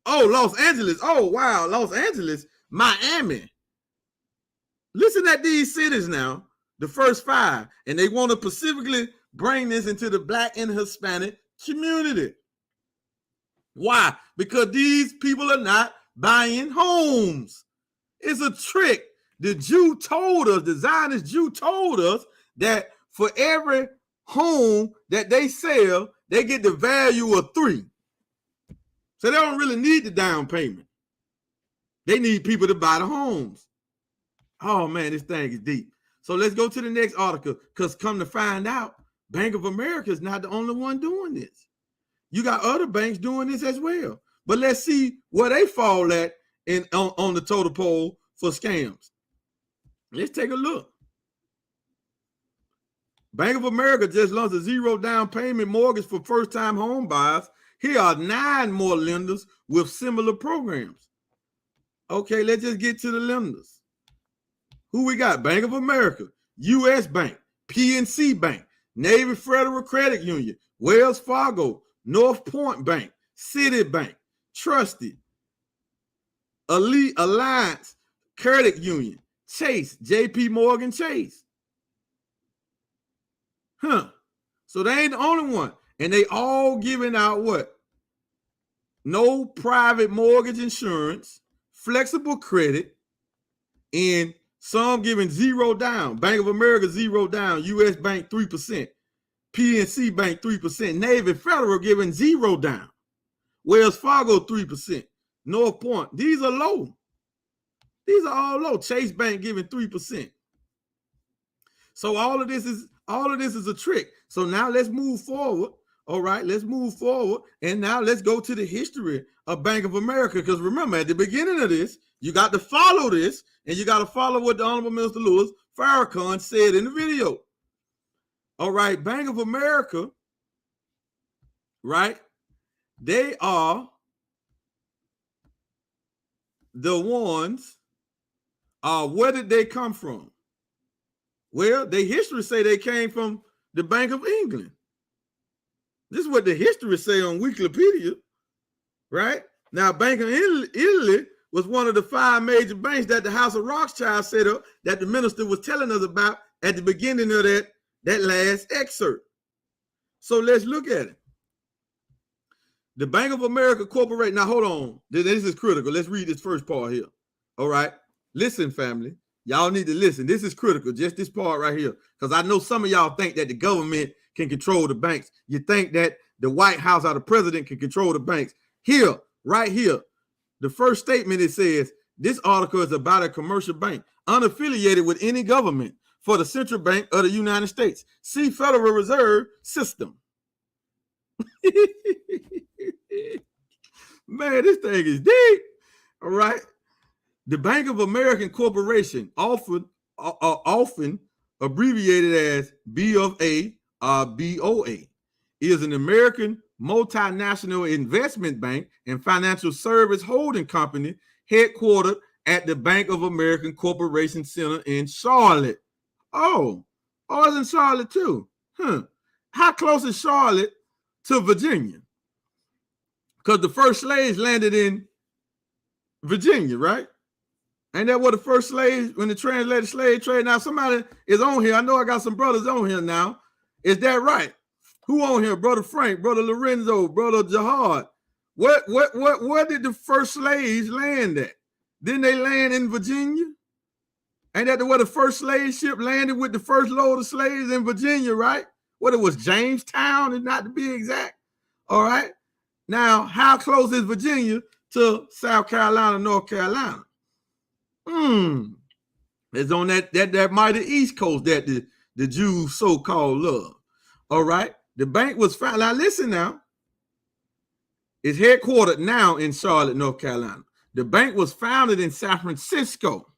Oh, Los Angeles. Oh, wow, Los Angeles. Miami. Listen at these cities now, the first 5, and they want to specifically bring this into the Black and Hispanic community. Why? Because these people are not buying homes. It's a trick. The Jew told us, the Zionist Jew told us that for every home that they sell, they get the value of 3. So they don't really need the down payment. They need people to buy the homes. Oh man, this thing is deep. So let's go to the next article, because come to find out, Bank of America is not the only one doing this. You got other banks doing this as well. But let's see where they fall at on the total poll for scams. Let's take a look. Bank of America just launched a 0 down payment mortgage for first-time home buyers. Here are 9 more lenders with similar programs. Okay, let's just get to the lenders. Who we got? Bank of America, U.S. Bank, PNC Bank, Navy Federal Credit Union, Wells Fargo, North Point Bank, Citibank, Trusted, Elite Alliance Credit Union, Chase, JP Morgan Chase. So they ain't the only one. And they all giving out what? No private mortgage insurance, flexible credit, and some giving 0 down. Bank of America 0 down, U.S. Bank 3%, PNC Bank 3%, Navy Federal giving 0 down, Wells Fargo 3%, North Point. These are low. These are all low. Chase Bank giving 3%. So all of this is a trick. So now let's move forward. All right, let's move forward. And now let's go to the history of Bank of America. Because remember, at the beginning of this, you got to follow this, and you got to follow what the Honorable Minister Louis Farrakhan said in the video. All right, Bank of America, right? They are the ones, where did they come from? Well, their history say they came from the Bank of England. This is what the history say on Wikipedia, right? Now, Bank of Italy was one of the 5 major banks that the House of Rothschild set up that the minister was telling us about at the beginning of that last excerpt. So let's look at it. The Bank of America Corporation. Now, hold on. This is critical. Let's read this first part here. All right. Listen, family. Y'all need to listen. This is critical. Just this part right here. Because I know some of y'all think that the government can control the banks. You think that the White House or the president can control the banks. Here, right here, the first statement, it says, this article is about a commercial bank unaffiliated with any government for the Central Bank of the United States. See Federal Reserve System. Man, this thing is deep. All right. The Bank of America Corporation, often abbreviated as B of A or BOA, is an American multinational investment bank and financial service holding company headquartered at the Bank of America Corporation Center in Charlotte. Oh, it's in Charlotte too. How close is Charlotte to Virginia? Because the first slaves landed in Virginia, right? Ain't that what the first slaves, when the translated slave trade? Now somebody is on here. I know I got some brothers on here now. Is that right? Who on here? Brother Frank, Brother Lorenzo, Brother Jihad. Where did the first slaves land at? Didn't they land in Virginia? Ain't that where the first slave ship landed with the first load of slaves in Virginia, right? What, it was Jamestown, and not to be exact. All right. Now, how close is Virginia to South Carolina, North Carolina? It's on that mighty East Coast that the Jews so-called love. All right. The bank was found. Now, listen now. It's headquartered now in Charlotte, North Carolina. The bank was founded in San Francisco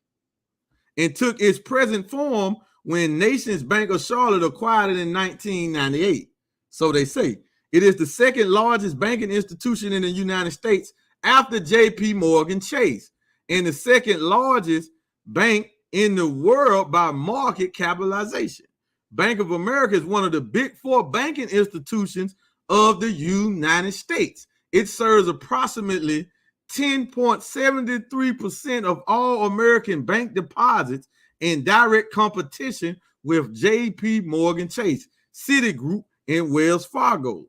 and took its present form when Nations Bank of Charlotte acquired it in 1998. So they say. It is the second largest banking institution in the United States after J.P. Morgan Chase, and the second largest bank in the world by market capitalization. Bank of America is one of the big four banking institutions of the United States. It serves approximately 10.73% of all American bank deposits in direct competition with J.P. Morgan Chase, Citigroup, and Wells Fargo.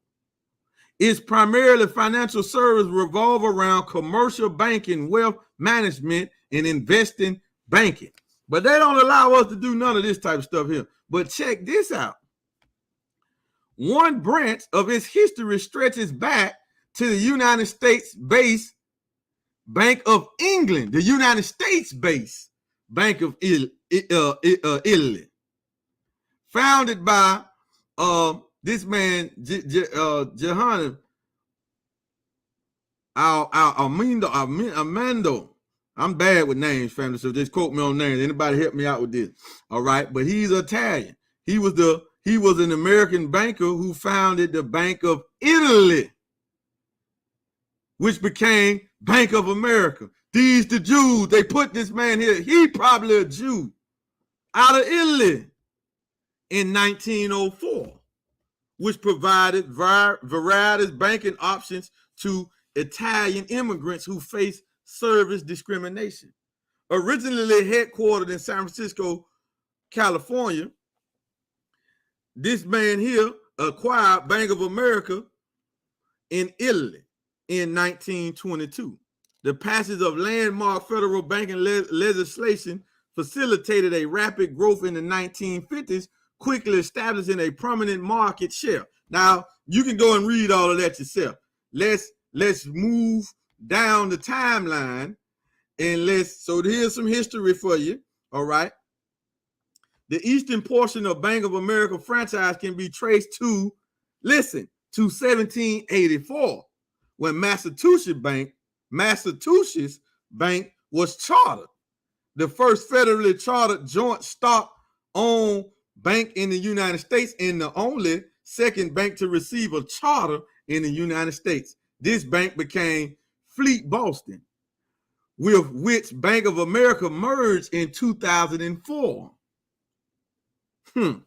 Its primarily financial service revolve around commercial banking, wealth management, and investing banking. But they don't allow us to do none of this type of stuff here. But check this out. One branch of its history stretches back to the United States-based Bank of England, the United States-based Bank of Italy, founded by this man, Johanna Armando. I'm bad with names, family, so just quote me on names. Anybody help me out with this? All right, but he's Italian. He was an American banker who founded the Bank of Italy, which became Bank of America. These the Jews, they put this man here. He probably a Jew out of Italy in 1904, which provided various banking options to Italian immigrants who face service discrimination. Originally headquartered in San Francisco, California, this man here acquired Bank of America in Italy in 1922. The passage of landmark federal banking legislation facilitated a rapid growth in the 1950s, quickly establishing a prominent market share. Now, you can go and read all of that yourself. Let's move down the timeline, and so here's some history for you. All right. The eastern portion of Bank of America franchise can be traced to 1784, when Massachusetts Bank was chartered, the first federally chartered joint stock-owned bank in the United States and the only second bank to receive a charter in the United States. This bank became Fleet Boston, with which Bank of America merged in 2004. 2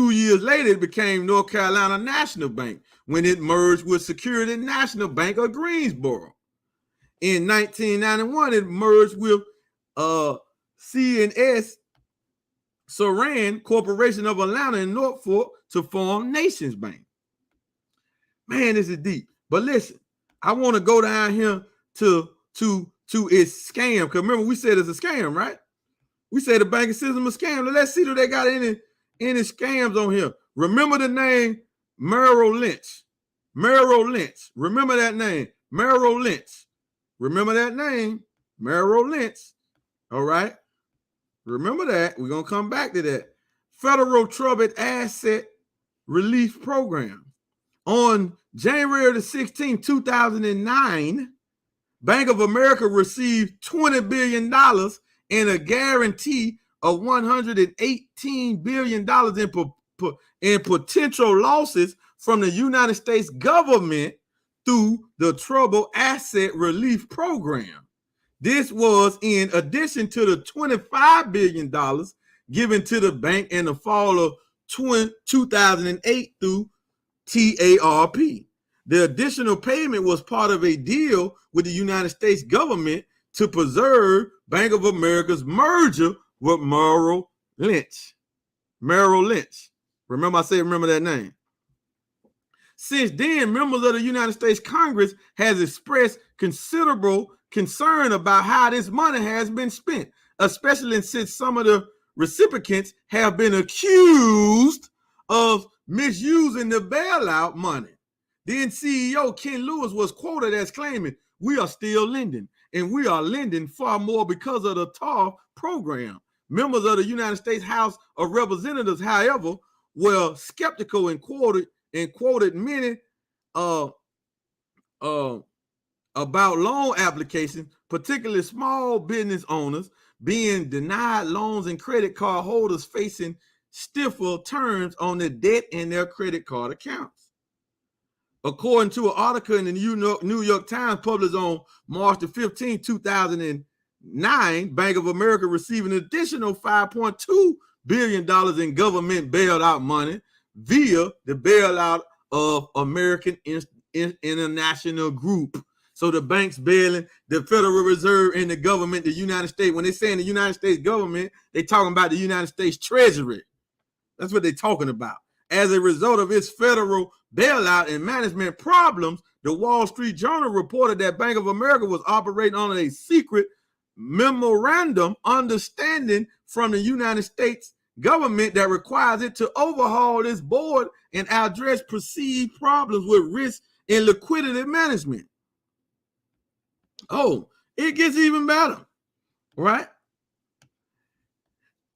years later, it became North Carolina National Bank when it merged with Security National Bank of Greensboro. In 1991, it merged with C&S Saran Corporation of Atlanta and Norfolk to form Nations Bank. Man, this is deep. But listen, I want to go down here to its scam. Because remember, we said it's a scam, right? We said the banking system is a scam. Let's see if they got any scams on here. Remember the name Merrill Lynch. Merrill Lynch. Remember that name. Merrill Lynch. Remember that name. Merrill Lynch. All right. Remember that. We're going to come back to that. Federal Troubled Asset Relief Program. On January the 16th, 2009, Bank of America received $20 billion and a guarantee of $118 billion in potential losses from the United States government through the Troubled Asset Relief Program. This was in addition to the $25 billion given to the bank in the fall of 2008 through TARP. The additional payment was part of a deal with the United States government to preserve Bank of America's merger with Merrill Lynch. Merrill Lynch. Remember that name. Since then, members of the United States Congress has expressed considerable concern about how this money has been spent, especially since some of the recipients have been accused of misusing the bailout money. Then CEO Ken Lewis was quoted as claiming, "We are still lending, and we are lending far more because of the TARP program." Members of the United States House of Representatives, however, were skeptical and quoted many about loan applications, particularly small business owners being denied loans and credit card holders facing stiffer terms on their debt and their credit card accounts. According to an article in the New York Times published on March the 15th, 2009, Bank of America received an additional $5.2 billion in government bailout money via the bailout of American International Group. So the banks bailing the Federal Reserve and the government, the United States. When they say in the United States government, they talking about the United States Treasury. That's what they're talking about. As a result of its federal bailout and management problems, the Wall Street Journal reported that Bank of America was operating on a secret memorandum understanding from the United States government that requires it to overhaul its board and address perceived problems with risk and liquidity management. Oh, it gets even better, right?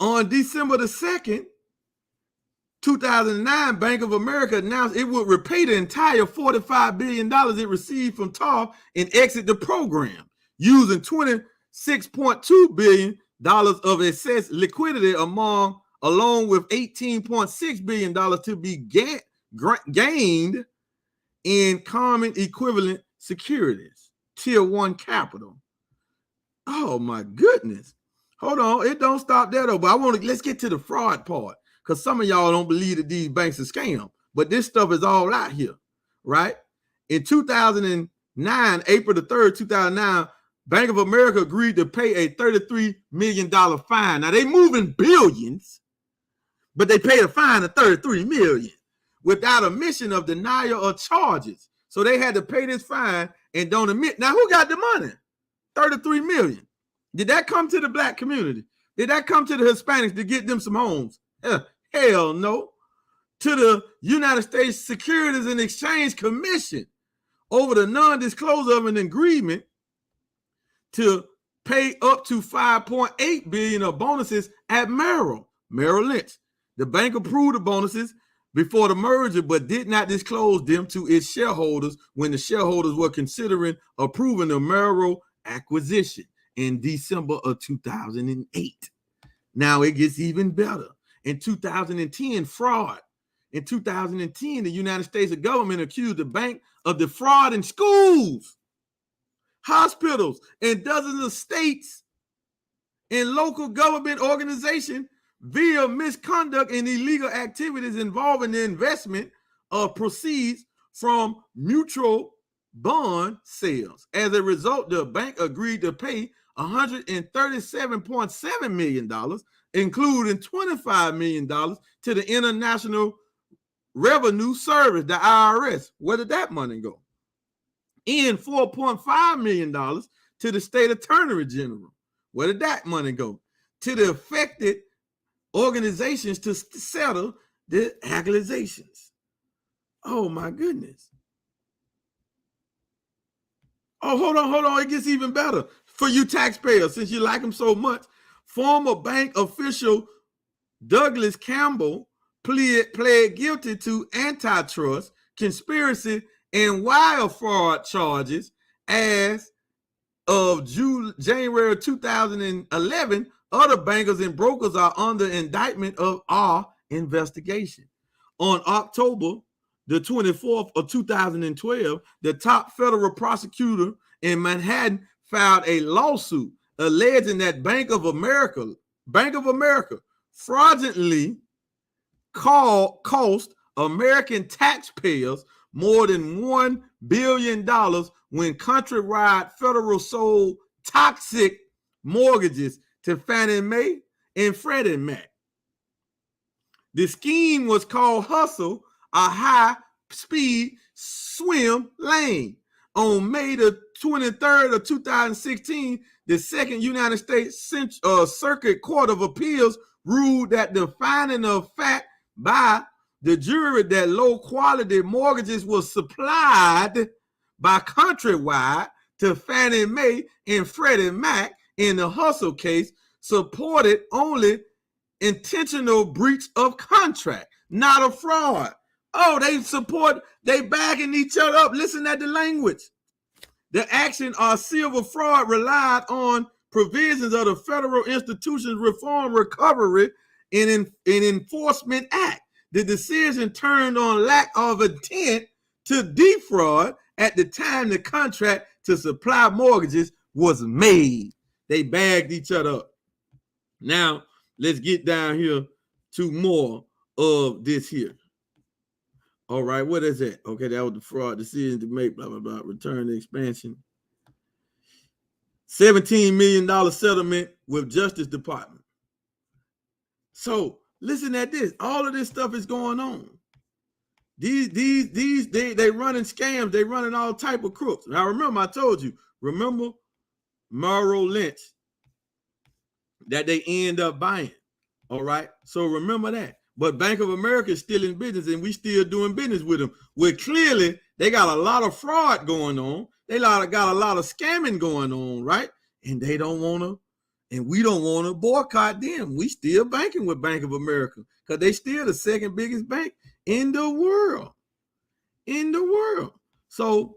On December the 2nd, 2009, Bank of America announced it would repay the entire $45 billion it received from TARP and exit the program, using $26.2 billion of excess liquidity along with $18.6 billion to be gained in common equivalent securities, Tier 1 capital. Oh my goodness. Hold on, it don't stop there though, but let's get to the fraud part, because some of y'all don't believe that these banks are scam, but this stuff is all out here, right? In 2009, April the 3rd, 2009, Bank of America agreed to pay a $33 million fine. Now they moving billions, but they paid a fine of $33 million without admission of denial of charges. So they had to pay this fine and don't admit. Now who got the money? $33 million. Did that come to the black community? Did that come to the Hispanics to get them some homes? Hell no. To the United States Securities and Exchange Commission over the non-disclosure of an agreement to pay up to $5.8 billion of bonuses at Merrill Lynch. The bank approved the bonuses before the merger, but did not disclose them to its shareholders when the shareholders were considering approving the Merrill acquisition in December of 2008. Now it gets even better. In 2010, fraud. In 2010, the United States government accused the bank of defrauding schools, hospitals, and dozens of states and local government organizations via misconduct and illegal activities involving the investment of proceeds from mutual bond sales. As a result, the bank agreed to pay $137.7 million including $25 million to the International Revenue Service, the IRS. Where did that money go? And $4.5 million to the State Attorney General. Where did that money go? To the affected organizations to settle the accusations. Oh my goodness. Oh, hold on. It gets even better for you taxpayers, since you like them so much. Former bank official Douglas Campbell pled guilty to antitrust, conspiracy, and wire fraud charges as of January 2011. Other bankers and brokers are under indictment of our investigation. On October the 24th of 2012, the top federal prosecutor in Manhattan filed a lawsuit alleging that Bank of America fraudulently cost American taxpayers more than $1 billion when countrywide federal sold toxic mortgages to Fannie Mae and Freddie Mac. The scheme was called Hustle, a high-speed swim lane. On May the 23rd of 2016, the Second United States Circuit Court of Appeals ruled that the finding of fact by the jury that low-quality mortgages were supplied by Countrywide to Fannie Mae and Freddie Mac in the Hustle case supported only intentional breach of contract, not a fraud. Oh, they backing each other up. Listen at the language. The action or civil fraud relied on provisions of the Federal Institutions Reform, Recovery, and Enforcement Act. The decision turned on lack of intent to defraud at the time the contract to supply mortgages was made. They bagged each other up. Now, let's get down here to more of this here. All right, what is that? Okay, that was the fraud decision to make, blah, blah, blah, return to expansion. $17 million settlement with Justice Department. So listen at this. All of this stuff is going on. They running scams. They running all type of crooks. Now remember, I told you, remember Merrill Lynch that they end up buying. All right. So remember that. But Bank of America is still in business, and we still doing business with them. Where clearly they got a lot of fraud going on. They got a lot of scamming going on, right? And they don't want to, and we don't want to boycott them. We still banking with Bank of America because they still the second biggest bank in the world. So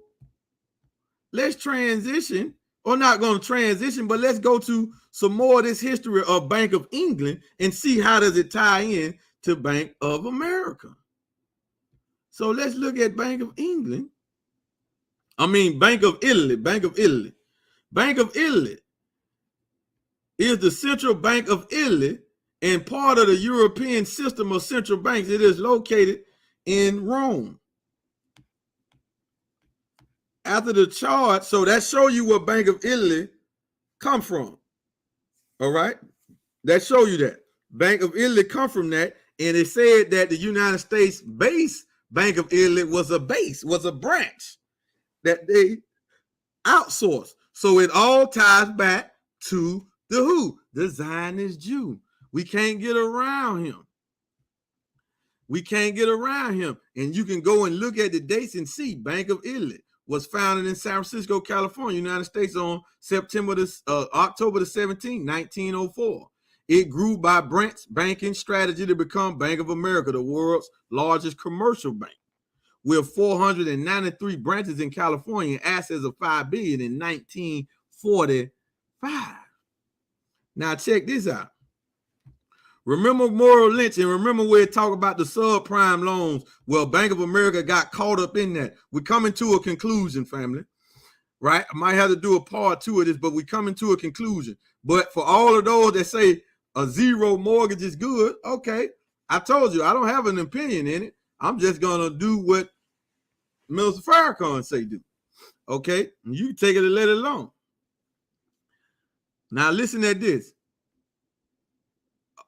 let's transition, or not going to transition, but let's go to some more of this history of Bank of England and see how does it tie in to Bank of America. So let's look at Bank of England. Bank of Italy. Bank of Italy is the central bank of Italy and part of the European system of central banks. It is located in Rome. After the chart, so that show you where Bank of Italy come from. All right, that show you that Bank of Italy come from that, and it said that the United States base Bank of Italy was a branch that they outsourced. So it all ties back to the who? The Zionist Jew. We can't get around him. And you can go and look at the dates and see Bank of Italy was founded in San Francisco, California, United States on October the 17th, 1904. It grew by Brent's banking strategy to become Bank of America, the world's largest commercial bank, with 493 branches in California and assets of $5 billion in 1945. Now check this out. Remember Merrill Lynch, and remember where it talk about the subprime loans. Well, Bank of America got caught up in that. We're coming to a conclusion, family. Right? I might have to do a part 2 of this, but we're coming to a conclusion. But for all of those that say a zero mortgage is good, okay. I told you, I don't have an opinion in it. I'm just going to do what Mr. Farrakhan say do. Okay? You take it and let it alone. Now listen at this.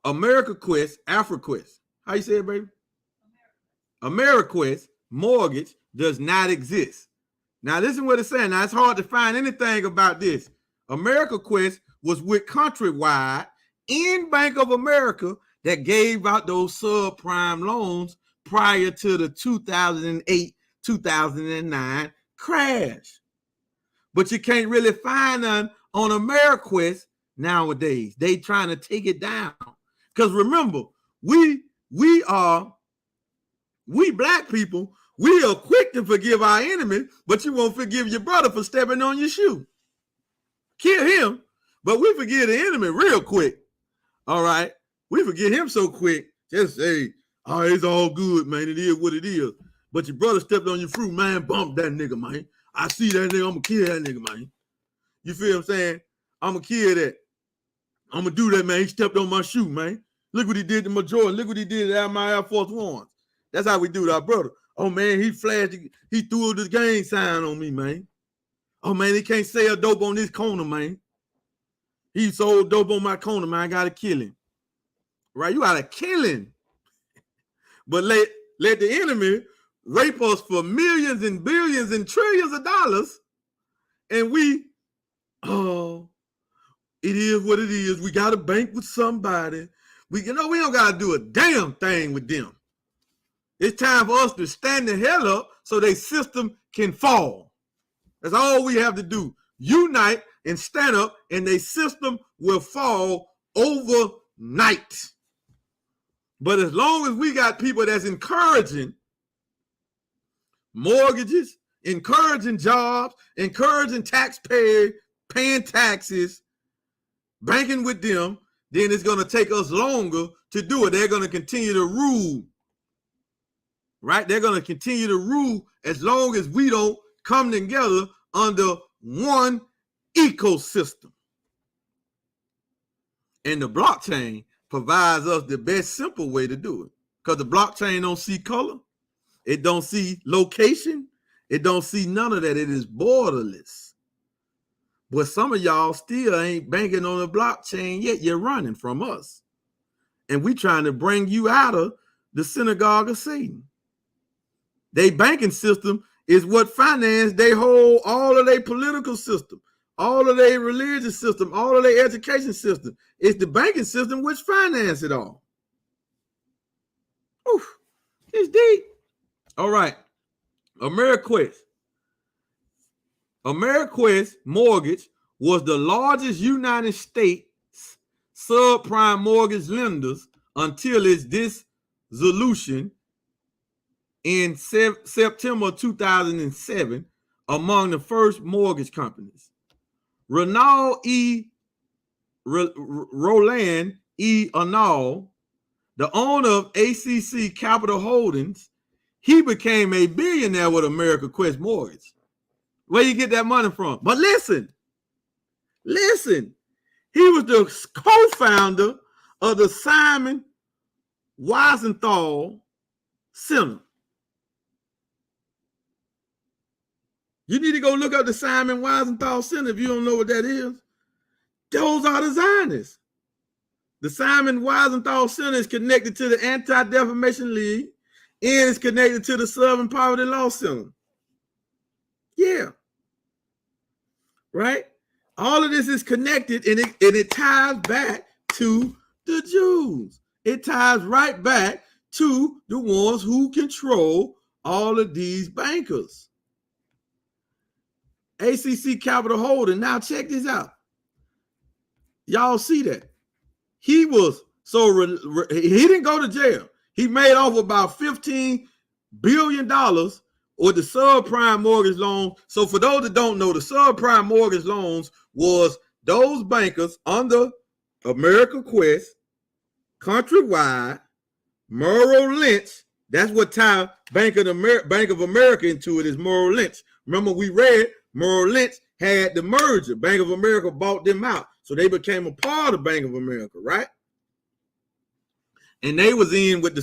AmeriQuest, AfriQuest. How you say it, baby? AmeriQuest mortgage does not exist. Now, listen what it's saying. Now, it's hard to find anything about this. AmeriQuest was with Countrywide in Bank of America that gave out those subprime loans prior to the 2008-2009 crash. But you can't really find none on AmeriQuest nowadays. They trying to take it down. Because remember, we black people, we are quick to forgive our enemy, but you won't forgive your brother for stepping on your shoe. Kill him, but we forgive the enemy real quick. All right? We forgive him so quick. Just say, oh, it's all good, man. It is what it is. But your brother stepped on your fruit, man. Bump that nigga, man. I see that nigga. I'm going to kill that nigga, man. You feel what I'm saying? I'm going to kill that. I'm going to do that, man. He stepped on my shoe, man. Look what he did to my Jordan. Look what he did to my Air Force Ones. That's how we do to our brother. Oh, man, he flashed. He threw the gang sign on me, man. Oh, man, he can't sell dope on this corner, man. He sold dope on my corner, man. I got to kill him. Right? You got to kill him. But let the enemy rape us for millions and billions and trillions of dollars. And we, oh, it is what it is. We got to bank with somebody. We don't got to do a damn thing with them. It's time for us to stand the hell up so their system can fall. That's all we have to do. Unite and stand up, and their system will fall overnight. But as long as we got people that's encouraging mortgages, encouraging jobs, encouraging taxpayers, paying taxes, banking with them, then it's going to take us longer to do it. They're going to continue to rule. Right? They're going to continue to rule as long as we don't come together under one ecosystem. And the blockchain provides us the best simple way to do it. Because the blockchain don't see color. It don't see location. It don't see none of that. It is borderless. But some of y'all still ain't banking on the blockchain yet. You're running from us. And we trying to bring you out of the synagogue of Satan. Their banking system is what finance they hold all of their political system, all of their religious system, all of their education system. It's the banking system which finance it all. Oof, it's deep. All right. AmeriQuest. AmeriQuest mortgage was the largest United States subprime mortgage lenders until its dissolution in September 2007 among the first mortgage companies. Roland E. Arnold, the owner of ACC Capital Holdings, he became a billionaire with AmeriQuest Mortgage. Where you get that money from? But listen, he was the co-founder of the Simon Wiesenthal Center. You need to go look up the Simon Wiesenthal Center if you don't know what that is. Those are the Zionists. The Simon Wiesenthal Center is connected to the Anti-Defamation League and it's connected to the Southern Poverty Law Center. Yeah. Right? All of this is connected and it ties back to the Jews. It ties right back to the ones who control all of these bankers. ACC Capital Holding. Now check this out. Y'all see that? He was he didn't go to jail. He made off about $15 billion with the subprime mortgage loan. So for those that don't know, the subprime mortgage loans was those bankers under AmeriQuest, Countrywide, Merrill Lynch. That's what tied Bank of America into it is Merrill Lynch. Remember we read Merrill Lynch had the merger. Bank of America bought them out. So they became a part of Bank of America, right? And they was in with the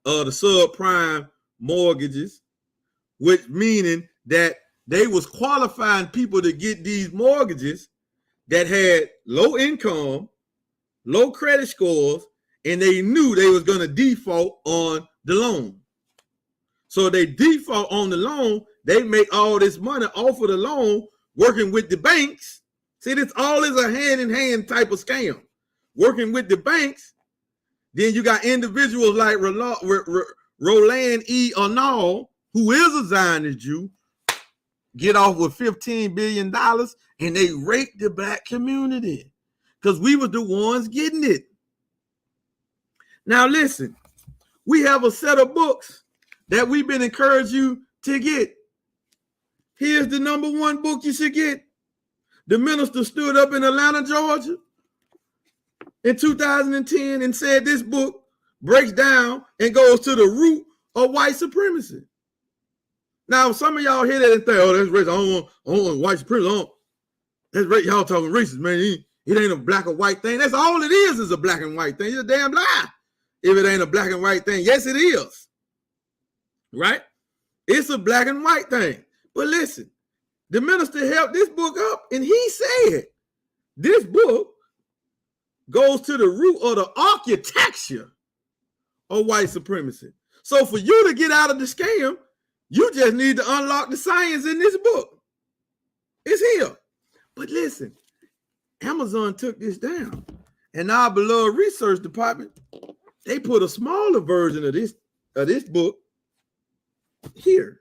subprime mortgages, which meaning that they was qualifying people to get these mortgages that had low income, low credit scores, and they knew they was going to default on the loan. So they default on the loan. They make all this money off of the loan, working with the banks. See, this all is a hand-in-hand type of scam. Working with the banks. Then you got individuals like Roland E. Arnault, who is a Zionist Jew, get off with $15 billion, and they rape the black community because we were the ones getting it. Now listen, we have a set of books that we've been encouraging you to get. Here's the number one book you should get. The minister stood up in Atlanta, Georgia in 2010 and said this book breaks down and goes to the root of white supremacy. Now, some of y'all hear that and think, oh, that's racist. I don't want white supremacy. That's right. Y'all talking racist, man. It ain't a black or white thing. That's all it is a black and white thing. It's a damn lie. If it ain't a black and white thing, yes, it is. Right? It's a black and white thing. But listen, the minister held this book up and he said, this book goes to the root of the architecture of white supremacy. So for you to get out of the scam, you just need to unlock the science in this book. It's here. But listen, Amazon took this down. And our beloved research department, they put a smaller version of this book here.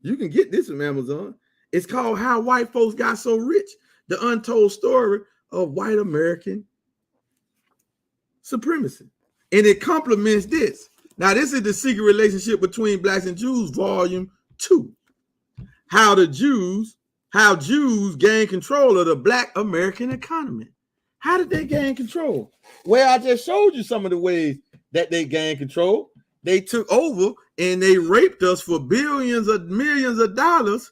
You can get this from Amazon. It's called How White Folks Got So Rich, the Untold Story of White American Supremacy. And it complements this. Now, this is The Secret Relationship Between Blacks and Jews, Volume 2. How Jews gain control of the Black American economy. How did they gain control? Well, I just showed you some of the ways that they gained control. They took over and they raped us for millions of dollars,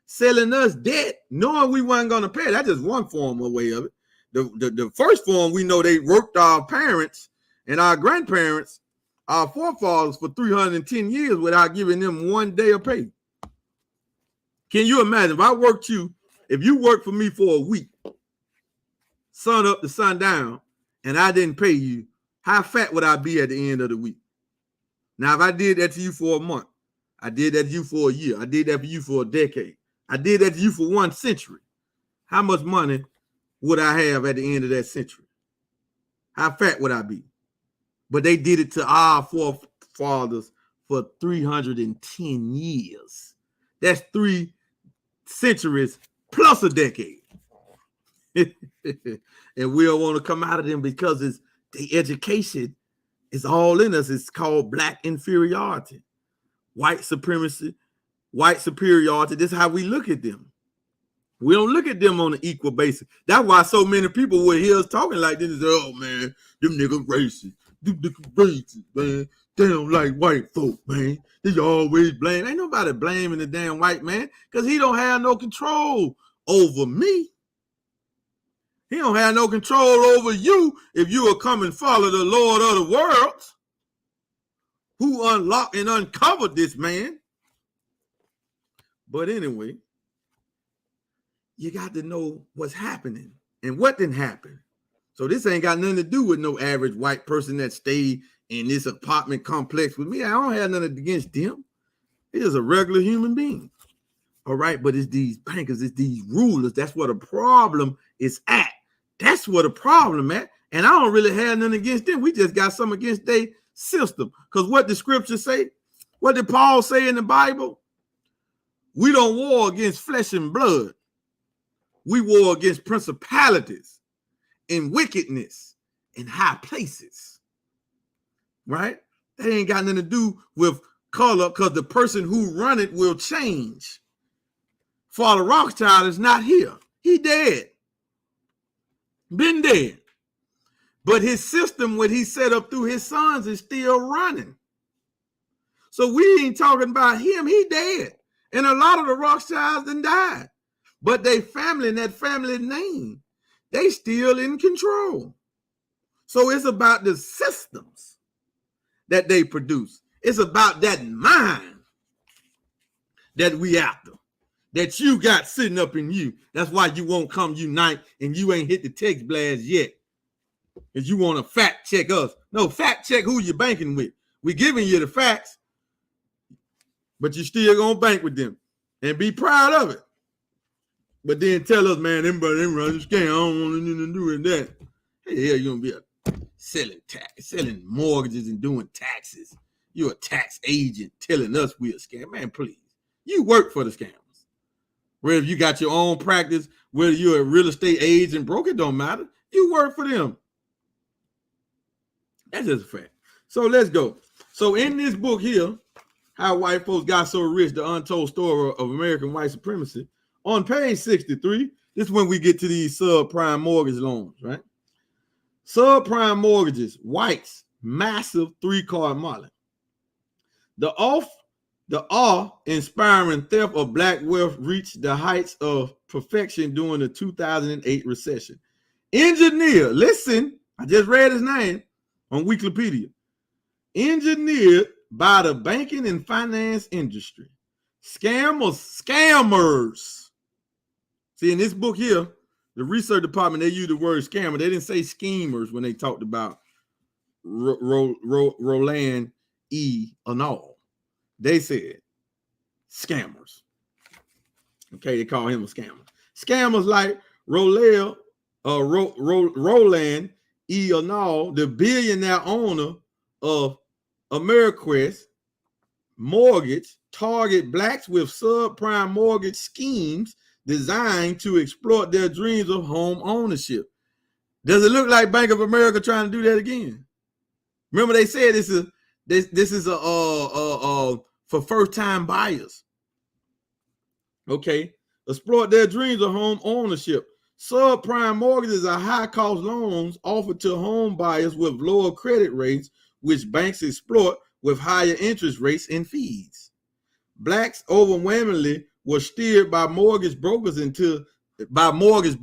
selling us debt, knowing we weren't going to pay. That's just one form of way of it. The first form, we know they worked our parents and our grandparents, our forefathers, for 310 years without giving them one day of pay. Can you imagine if you worked for me for a week, sun up to sundown, and I didn't pay you, how fat would I be at the end of the week? Now, if I did that to you for a month, I did that to you for a year, I did that for you for a decade, I did that to you for 1 century, how much money would I have at the end of that century? How fat would I be? But they did it to our forefathers for 310 years. That's 3 centuries plus a decade. And we don't want to come out of them because it's the education is all in us. It's called black inferiority, white supremacy, white superiority. This is how we look at them. We don't look at them on an equal basis. That's why so many people will hear us talking like this. Oh man, them niggas racist. Them niggas racist, man. They don't like white folk, man. They always blame. Ain't nobody blaming the damn white man because he don't have no control over me. He don't have no control over you if you will come and follow the Lord of the world who unlocked and uncovered this man. But anyway, you got to know what's happening and what didn't happen. So this ain't got nothing to do with no average white person that stayed in this apartment complex with me. I don't have nothing against them. It is a regular human being. All right, but it's these bankers, it's these rulers. That's where the problem is at. That's where the problem at. And I don't really have nothing against them. We just got something against their system. Because what the scriptures say, what did Paul say in the Bible? We don't war against flesh and blood. We war against principalities and wickedness in high places. Right? That ain't got nothing to do with color because the person who run it will change. Father Rothschild is not here. He dead. Been dead. But his system, what he set up through his sons, is still running. So we ain't talking about him. He dead. And a lot of the Rothschilds done died. But they family and that family name, they still in control. So it's about the systems that they produce. It's about that mind that we after, that you got sitting up in you. That's why you won't come unite and you ain't hit the text blast yet. Because you want to fact check us. No, fact check who you're banking with. We're giving you the facts, but you still gonna bank with them and be proud of it. But then tell us, man, them run the scam. I don't want anything to do with that. Hey, hell, you gonna be selling mortgages and doing taxes. You're a tax agent telling us we're a scam. Man, please. You work for the scammers. Whether you got your own practice, whether you're a real estate agent, broker, it don't matter. You work for them. That's just a fact. So let's go. So in this book here, How White Folks Got So Rich, The Untold Story of American White Supremacy, on page 63, this is when we get to these subprime mortgage loans, right? Subprime mortgages, whites, massive 3-card model. The awe-inspiring theft of black wealth reached the heights of perfection during the 2008 recession. Engineer, listen, I just read his name on Wikipedia. Engineered by the banking and finance industry. Scammers. See, in this book here, the research department, they used the word scammer. They didn't say schemers when they talked about Roland E. Anal. They said scammers. Okay, they call him a scammer. Scammers like Roland E. Anal, the billionaire owner of Ameriquest Mortgage, target blacks with subprime mortgage schemes designed to exploit their dreams of home ownership. Does it look like Bank of America trying to do that again? Remember, they said this is for first-time buyers. Okay, exploit their dreams of home ownership. Subprime mortgages are high-cost loans offered to home buyers with lower credit rates, which banks exploit with higher interest rates and fees. Blacks overwhelmingly were steered by mortgage brokers. By mortgage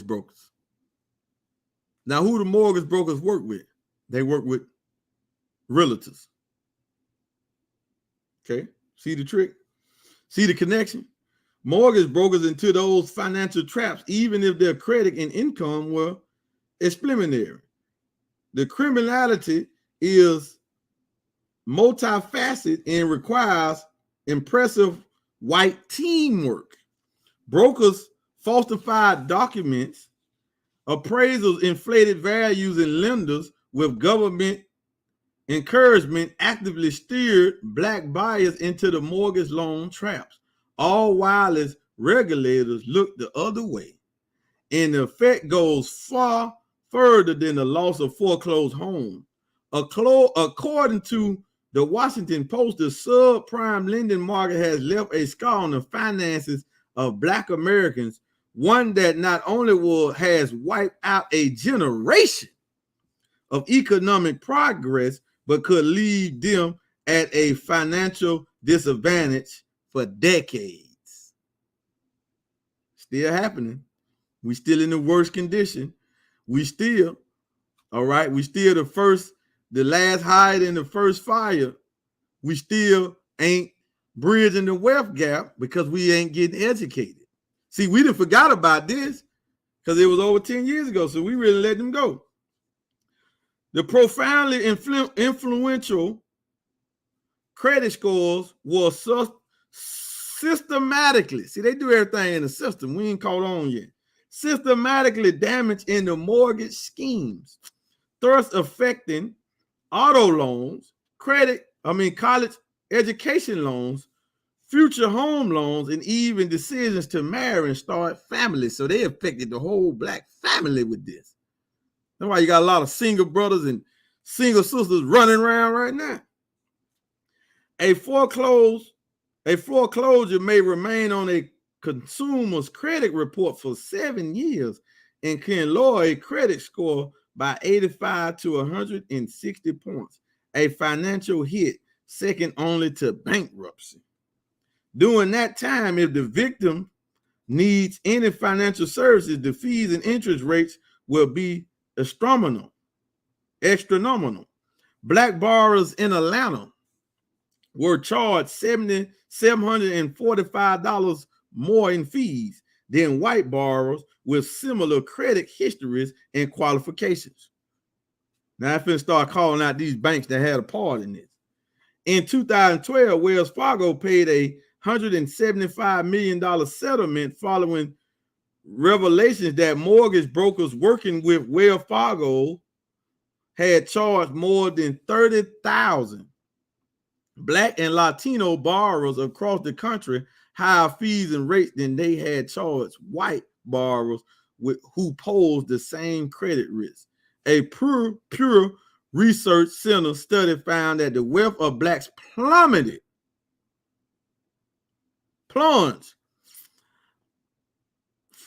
brokers. Now, who do mortgage brokers work with? They work with realtors. Okay, see the trick? See the connection? Mortgage brokers into those financial traps, even if their credit and income were preliminary. The criminality is multifaceted and requires impressive white teamwork. Brokers falsified documents, appraisals inflated values, and lenders with government encouragement actively steered black buyers into the mortgage loan traps, all while as regulators look the other way. And the effect goes far further than the loss of foreclosed homes. According to the Washington Post, the subprime lending market has left a scar on the finances of Black Americans, one that not only has wiped out a generation of economic progress, but could leave them at a financial disadvantage for decades. Still happening. We still in the worst condition. We still, all right, we still the last hide in the first fire. We still ain't bridging the wealth gap because we ain't getting educated. See, we done forgot about this because it was over 10 years ago, so we really let them go. The profoundly influential credit scores were systematically, see, they do everything in the system. We ain't caught on yet. Systematically damaged in the mortgage schemes, thus affecting auto loans, college education loans, future home loans, and even decisions to marry and start families. So they affected the whole Black family with this. That's why you got a lot of single brothers and single sisters running around right now. A foreclosure may remain on a consumer's credit report for 7 years and can lower a credit score by 85 to 160 points, a financial hit second only to bankruptcy. During that time, if the victim needs any financial services, the fees and interest rates will be astronomical. Black borrowers in Atlanta were charged $745 more in fees than white borrowers with similar credit histories and qualifications. Now, I'm finna start calling out these banks that had a part in this. In 2012, Wells Fargo paid a $175 million settlement following revelations that mortgage brokers working with Wells Fargo had charged more than 30,000 Black and Latino borrowers across the country higher fees and rates than they had charged white borrowers who posed the same credit risk. A Pew Research Center study found that the wealth of Blacks plunged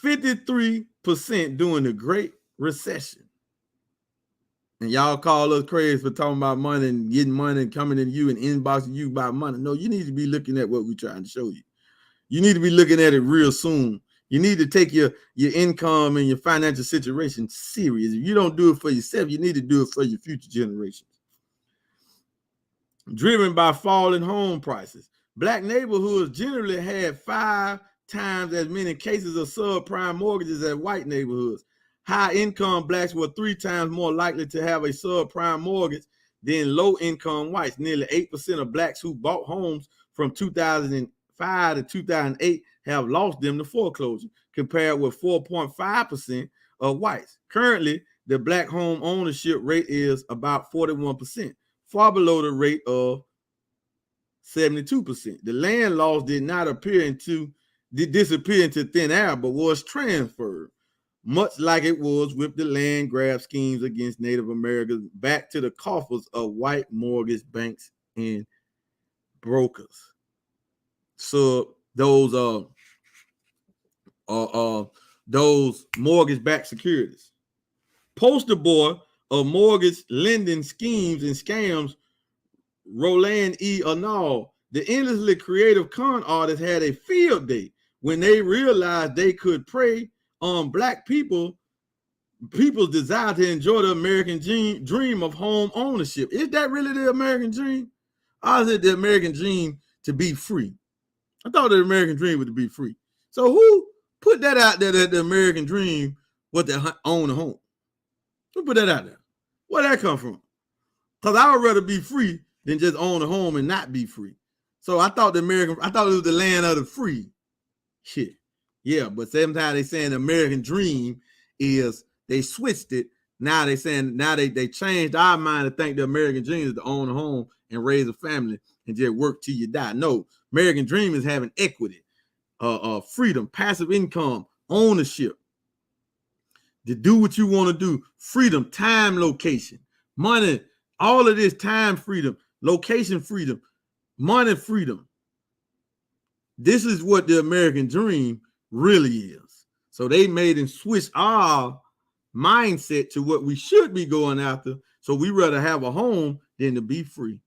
53% during the Great Recession. And y'all call us crazy for talking about money and getting money and coming to you and inboxing you about money. No, you need to be looking at what we're trying to show you. You need to be looking at it real soon. You need to take your income and your financial situation serious. If you don't do it for yourself, you need to do it for your future generations. Driven by falling home prices, Black neighborhoods generally had 5 times as many cases of subprime mortgages as white neighborhoods. High-income Blacks were 3 times more likely to have a subprime mortgage than low-income whites. Nearly 8% of Blacks who bought homes from 2005 to 2008 have lost them to foreclosure, compared with 4.5% of whites. Currently, the Black home ownership rate is about 41%, far below the rate of 72%. The land loss did not disappear into thin air, but was transferred, much like it was with the land grab schemes against Native Americans, back to the coffers of white mortgage banks and brokers. So those mortgage-backed securities. Poster boy of mortgage lending schemes and scams, Roland E. Arnold, the endlessly creative con artist, had a field day when they realized they could prey on Black people's desire to enjoy the American dream of home ownership. Is that really the American dream? Or is it the American dream to be free? I thought the American dream was to be free. So who put that out there that the American dream was to own a home? Who put that out there? Where'd that come from? Because I would rather be free than just own a home and not be free. So I thought it was the land of the free. Shit. Yeah, but sometimes they saying the American dream is, they switched it. Now they changed our mind to think the American dream is to own a home and raise a family and just work till you die. No, American dream is having equity, freedom, passive income, ownership, to do what you want to do, freedom, time, location, money, all of this, time freedom, location freedom, money freedom. This is what the American dream really is. So they made and switch our mindset to what we should be going after. So we rather have a home than to be free.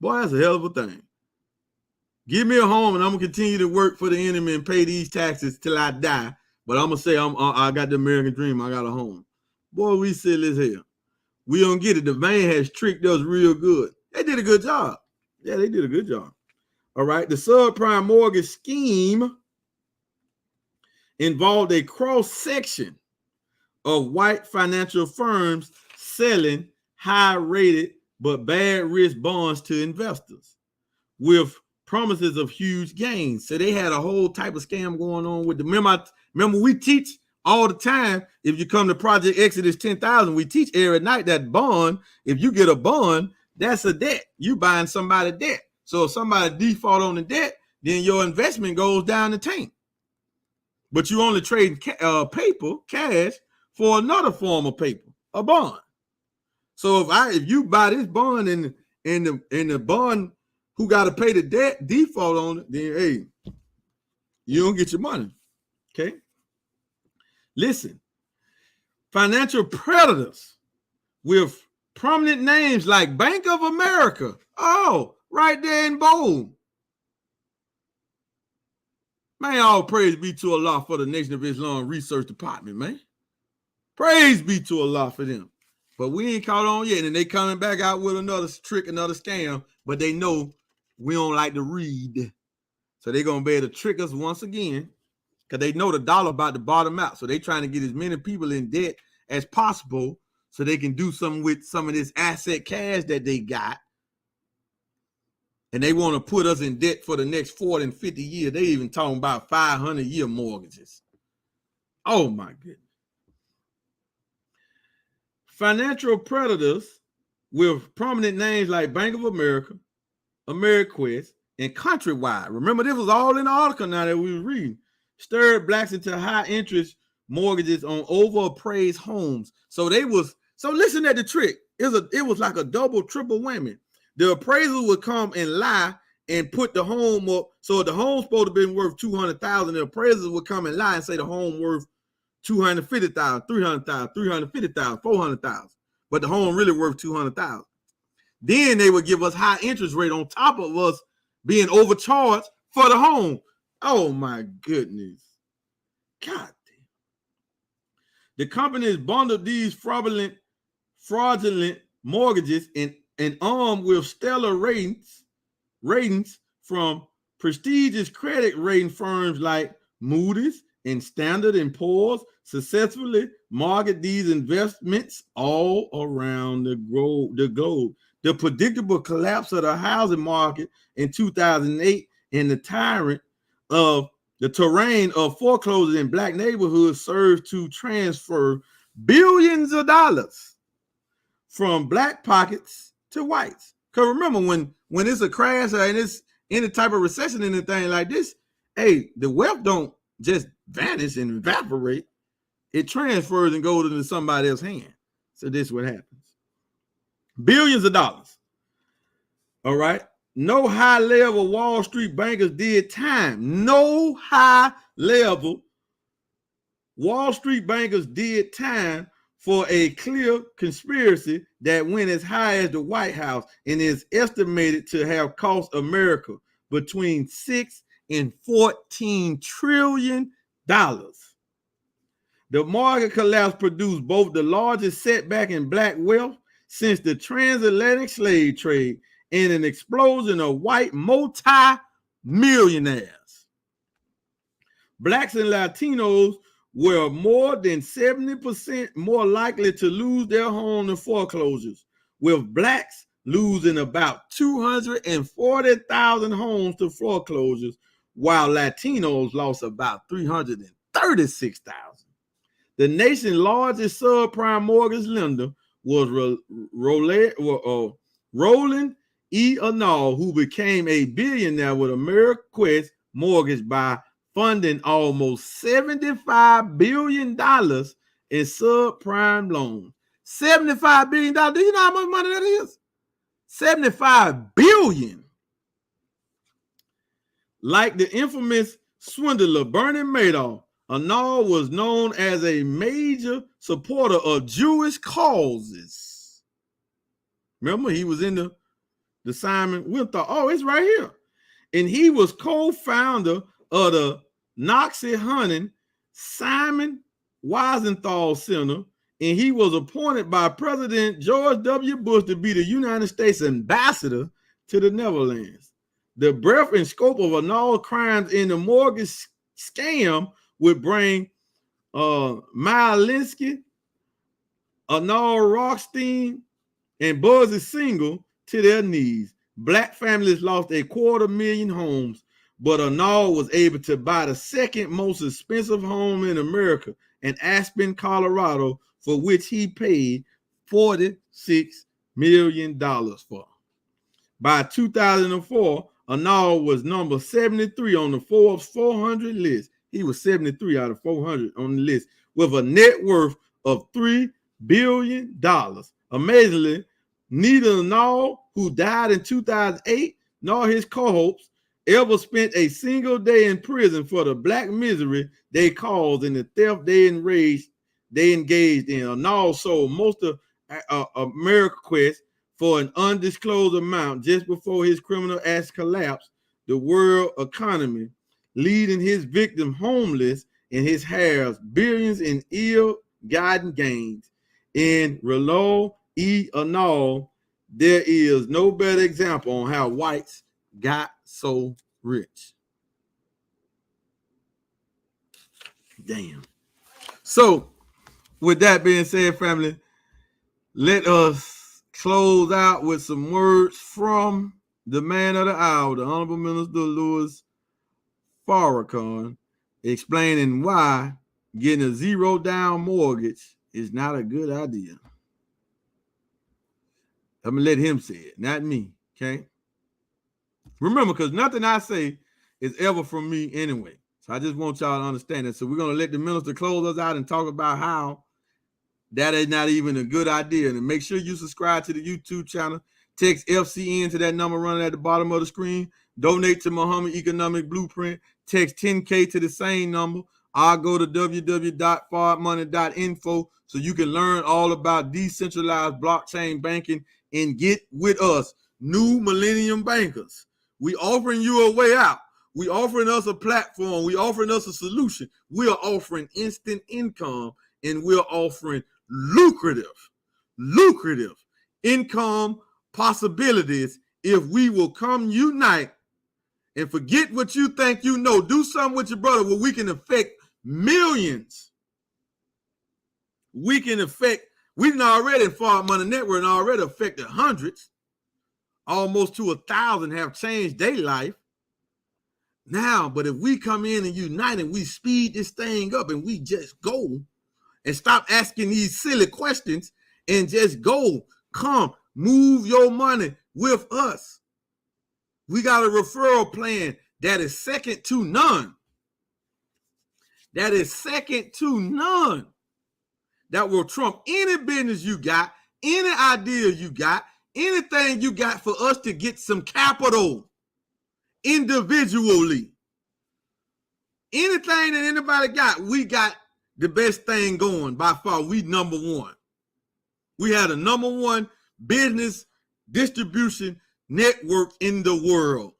Boy, that's a hell of a thing. Give me a home and I'm gonna continue to work for the enemy and pay these taxes till I die. But I'm gonna say I got the American dream. I got a home. Boy, we silly as hell. We don't get it. The man has tricked us real good. They did a good job. Yeah, they did a good job. All right. The subprime mortgage scheme involved a cross-section of white financial firms selling high-rated but bad-risk bonds to investors with promises of huge gains. So they had a whole type of scam going on with the, remember we teach all the time, if you come to Project Exodus 10,000, we teach every night that bond, if you get a bond, that's a debt. You buying somebody debt. So if somebody default on the debt, then your investment goes down the tank. But you only trade paper, cash, for another form of paper, a bond. So if you buy this bond and the bond who got to pay the debt default on it, then hey, you don't get your money. Okay. Listen, financial predators with prominent names like Bank of America. Oh, right there in bold. Man, all praise be to Allah for the Nation of Islam Research Department, man. Praise be to Allah for them. But we ain't caught on yet, and they coming back out with another trick, another scam, but they know we don't like to read. So they're going to be able to trick us once again because they know the dollar about to bottom out. So they're trying to get as many people in debt as possible so they can do something with some of this asset cash that they got. And they want to put us in debt for the next 40 and 50 years. They even talking about 500-year mortgages. Oh, my goodness. Financial predators with prominent names like Bank of America, Ameriquest, and Countrywide. Remember, this was all in the article now that we were reading. Stirred blacks into high-interest mortgages on overappraised homes. So listen at the trick. It was like a double, triple whammy. The appraiser would come and lie and put the home up. So the home's supposed to be worth $200,000. The appraiser would come and lie and say the home worth $250,000, $300,000, $350,000, $400,000. But the home really worth $200,000. Then they would give us high interest rate on top of us being overcharged for the home. Oh my goodness. God damn. The companies bundled these fraudulent mortgages and armed with stellar ratings from prestigious credit rating firms like Moody's and Standard & Poor's successfully market these investments all around the globe. The predictable collapse of the housing market in 2008 and the terrain of foreclosures in black neighborhoods served to transfer billions of dollars from black pockets to whites. Because remember, when it's a crash or it's any type of recession, anything like this, hey, the wealth don't just vanish and evaporate. It transfers and goes into somebody else's hand. So this is what happens. Billions of dollars. All right. No high-level Wall Street bankers did time. No high-level Wall Street bankers did time for a clear conspiracy that went as high as the White House and is estimated to have cost America between $6 and $14 trillion. The market collapse produced both the largest setback in black wealth since the transatlantic slave trade and an explosion of white multi-millionaires. Blacks and Latinos were more than 70% more likely to lose their home in foreclosures, with blacks losing about 240,000 homes to foreclosures, while Latinos lost about 336,000. The nation's largest subprime mortgage lender was Roland E. Arnold, who became a billionaire with Ameriquest Mortgage by funding almost $75 billion in subprime loans. $75 billion. Do you know how much money that is? $75 billion. Like the infamous swindler Bernie Madoff, Arnold was known as a major supporter of Jewish causes. Remember, he was in the Simon Wiesenthal. Oh, it's right here. And he was co-founder of the Nazi-hunting Simon Wiesenthal Center, and he was appointed by President George W. Bush to be the United States ambassador to the Netherlands. The breadth and scope of Arnold's crimes in the mortgage scam would bring Mylinsky, Arnold Rothstein, and Buzzy Single to their knees. Black families lost 250,000 homes, but Arnold was able to buy the second most expensive home in America in Aspen, Colorado, for which he paid $46 million for. By 2004, Arnold was number 73 on the Forbes 400 list. He was 73 out of 400 on the list with a net worth of $3 billion. Amazingly, neither Arnold, who died in 2008, nor his cohorts ever spent a single day in prison for the black misery they caused and the theft they engaged in. Arnold sold most of Ameriquest for an undisclosed amount just before his criminal acts collapsed the world economy, leaving his victim homeless and his heirs billions in ill-gotten gains. In Roland E. Arnold, there is no better example on how whites got so rich. Damn. So, with that being said, family, let us close out with some words from the man of the hour, the Honorable Minister Louis Farrakhan, explaining why getting a zero down mortgage is not a good idea. I'm going to let him say it, not me, okay? Remember, because nothing I say is ever from me anyway. So I just want y'all to understand that. So we're going to let the minister close us out and talk about how that is not even a good idea. And make sure you subscribe to the YouTube channel. Text FCN to that number running at the bottom of the screen. Donate to Muhammad Economic Blueprint. Text 10K to the same number. I'll go to www.forwardmoney.info so you can learn all about decentralized blockchain banking and get with us, new Millennium bankers. We offering you a way out. We offering us a platform. We offering us a solution. We are offering instant income, and we're offering lucrative income possibilities if we will come unite and forget what you think you know. Do something with your brother where we can affect millions. We can affect, we've already in Forward Money Network already affected hundreds. Almost to 1,000 have changed their life. Now, but if we come in and unite and we speed this thing up and we just go and stop asking these silly questions and just go, come, move your money with us. We got a referral plan that is second to none. That is second to none. That will trump any business you got, any idea you got, anything you got for us to get some capital individually. Anything that anybody got, we got the best thing going by far. We number one. We had a number one business distribution network in the world,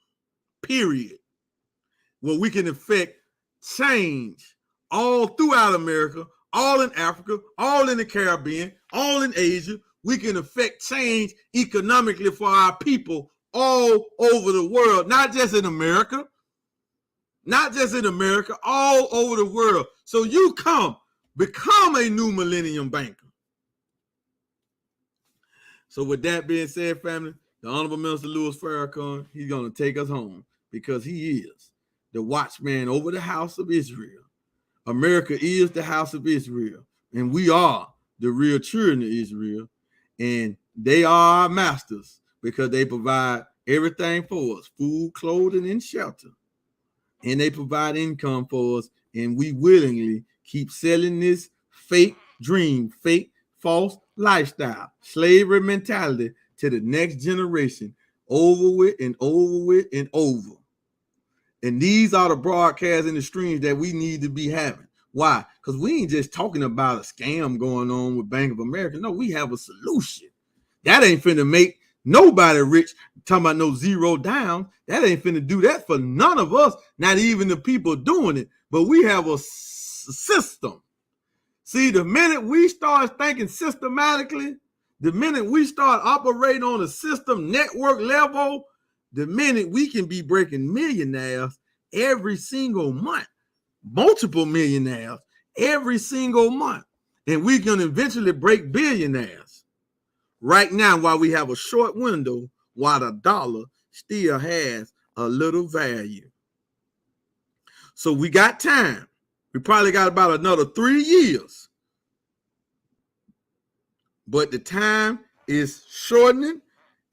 period. Where we can affect change all throughout America, all in Africa, all in the Caribbean, all in Asia. We can affect change economically for our people all over the world, not just in America. Not just in America, all over the world. So you become a new Millennium banker. So with that being said, family, the Honorable Minister Louis Farrakhan, he's going to take us home because he is the watchman over the house of Israel. America is the house of Israel, and we are the real children of Israel, and they are our masters because they provide everything for us, food, clothing, and shelter. And they provide income for us, and we willingly keep selling this fake dream, fake false lifestyle, slavery mentality to the next generation, over with and over with and over. And these are the broadcasts and the streams that we need to be having. Why? Because we ain't just talking about a scam going on with Bank of America. No, we have a solution. That ain't finna make nobody rich. Talking about no zero down. That ain't finna do that for none of us, not even the people doing it. But we have a system. See, the minute we start thinking systematically, the minute we start operating on a system network level, the minute we can be breaking millionaires every single month, multiple millionaires every single month, and we can eventually break billionaires. Right now, while we have a short window, while the dollar still has a little value. So we got time. We probably got about another 3 years. But the time is shortening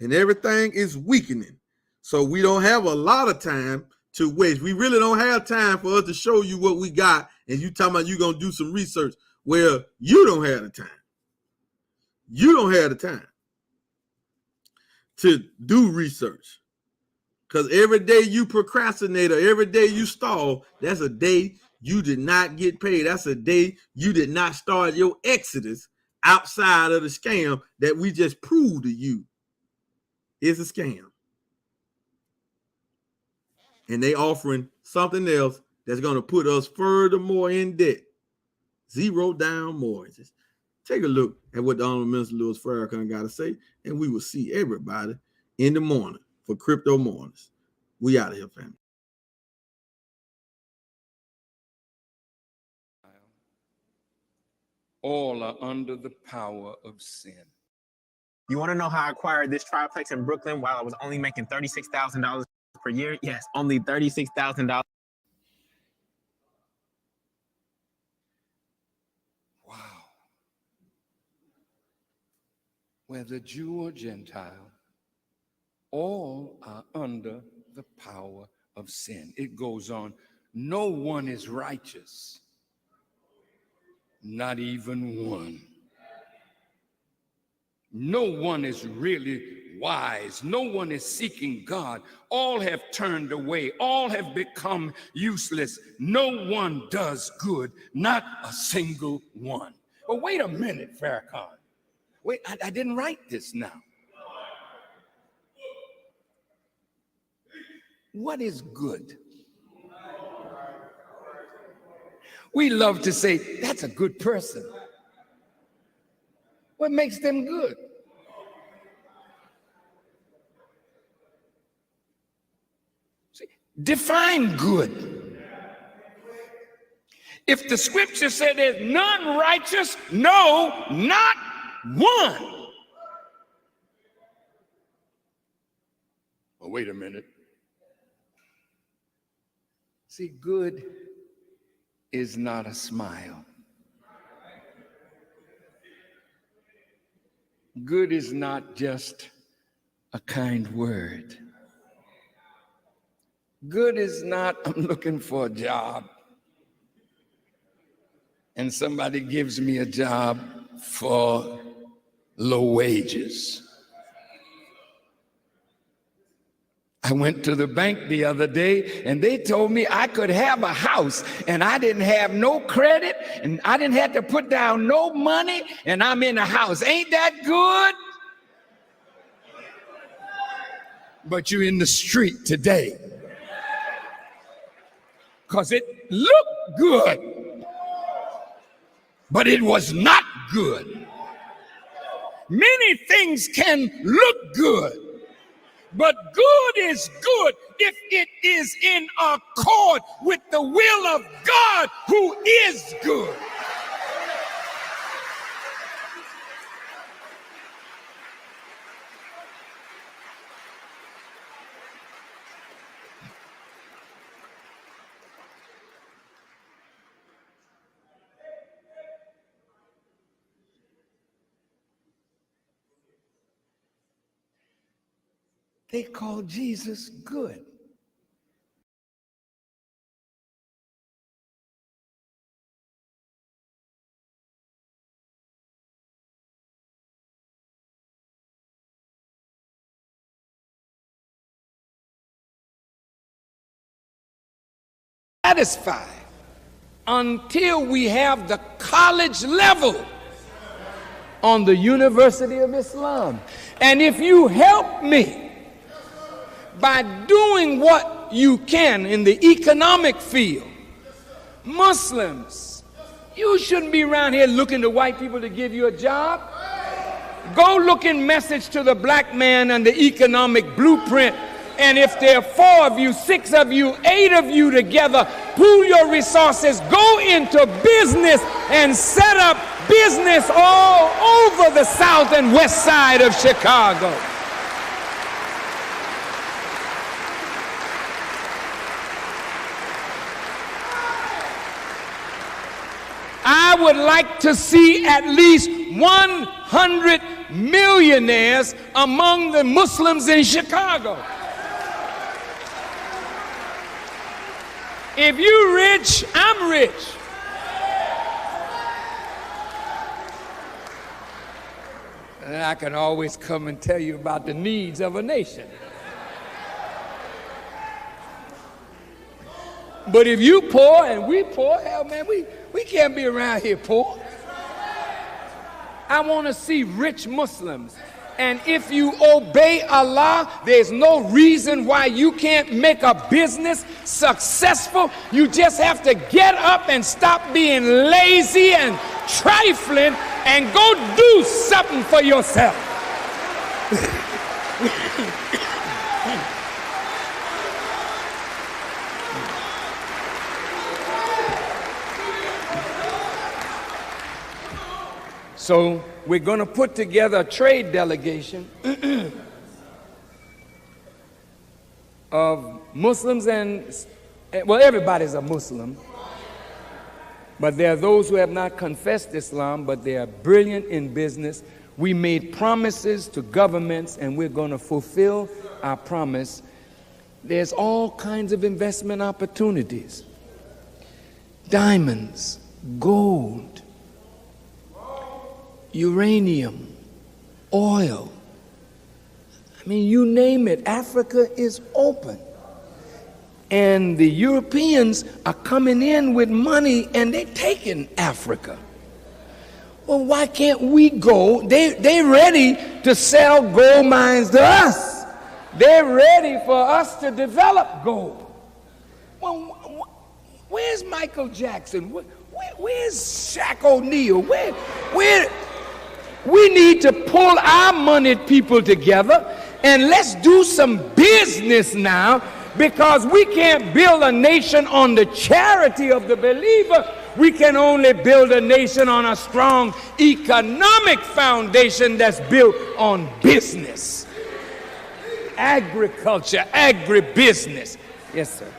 and everything is weakening. So we don't have a lot of time to waste. We really don't have time for us to show you what we got. And you talking about you're going to do some research where you don't have the time. You don't have the time to do research. Because every day you procrastinate or every day you stall, that's a day you did not get paid. That's a day you did not start your exodus outside of the scam that we just proved to you is a scam. And they offering something else that's going to put us furthermore in debt. Zero down mortgages. Take a look at what the Honorable Minister Louis Farrakhan got to say, and we will see everybody in the morning for Crypto Mornings. We out of here, family. All are under the power of sin. You want to know how I acquired this triplex in Brooklyn while I was only making $36,000 per year? Yes, only $36,000. Wow. Whether Jew or Gentile, all are under the power of sin. It goes on. No one is righteous, not even one. No one is really wise. No one is seeking God. All have turned away. All have become useless. No one does good, not a single one. But wait a minute, Farrakhan. Wait, I didn't write this now. What is good? We love to say, that's a good person. What makes them good? See, define good. If the scripture said there's none righteous, no, not one. Oh, wait a minute. See, good is not a smile. Good is not just a kind word. Good is not, I'm looking for a job, and somebody gives me a job for low wages. I went to the bank the other day and they told me I could have a house and I didn't have no credit and I didn't have to put down no money and I'm in a house. Ain't that good? But you're in the street today because it looked good, but it was not good. Many things can look good, but good is good if it is in accord with the will of God, who is good. They call Jesus good. Satisfied until we have the college level on the University of Islam. And if you help me by doing what you can in the economic field, Muslims, you shouldn't be around here looking to white people to give you a job. Go look in Message to the Black Man and the Economic Blueprint, and if there are 4 of you, 6 of you, 8 of you together, pool your resources, go into business and set up business all over the south and west side of Chicago. I would like to see at least 100 millionaires among the Muslims in Chicago. If you're rich, I'm rich. And I can always come and tell you about the needs of a nation. But if you poor and we poor, hell man, we can't be around here poor. I want to see rich Muslims. And if you obey Allah, there's no reason why you can't make a business successful. You just have to get up and stop being lazy and trifling and go do something for yourself. So we're going to put together a trade delegation of Muslims and, well, everybody's a Muslim. But there are those who have not confessed Islam, but they are brilliant in business. We made promises to governments, and we're going to fulfill our promise. There's all kinds of investment opportunities. Diamonds, gold, uranium, oil. I mean, you name it, Africa is open. And the Europeans are coming in with money and they're taking Africa. Well, why can't we go? They're ready to sell gold mines to us. They're ready for us to develop gold. Well, where's Michael Jackson? Where's Shaq O'Neal? We need to pull our moneyed people together and let's do some business now, because we can't build a nation on the charity of the believer. We can only build a nation on a strong economic foundation that's built on business, agriculture, agribusiness. Yes, sir.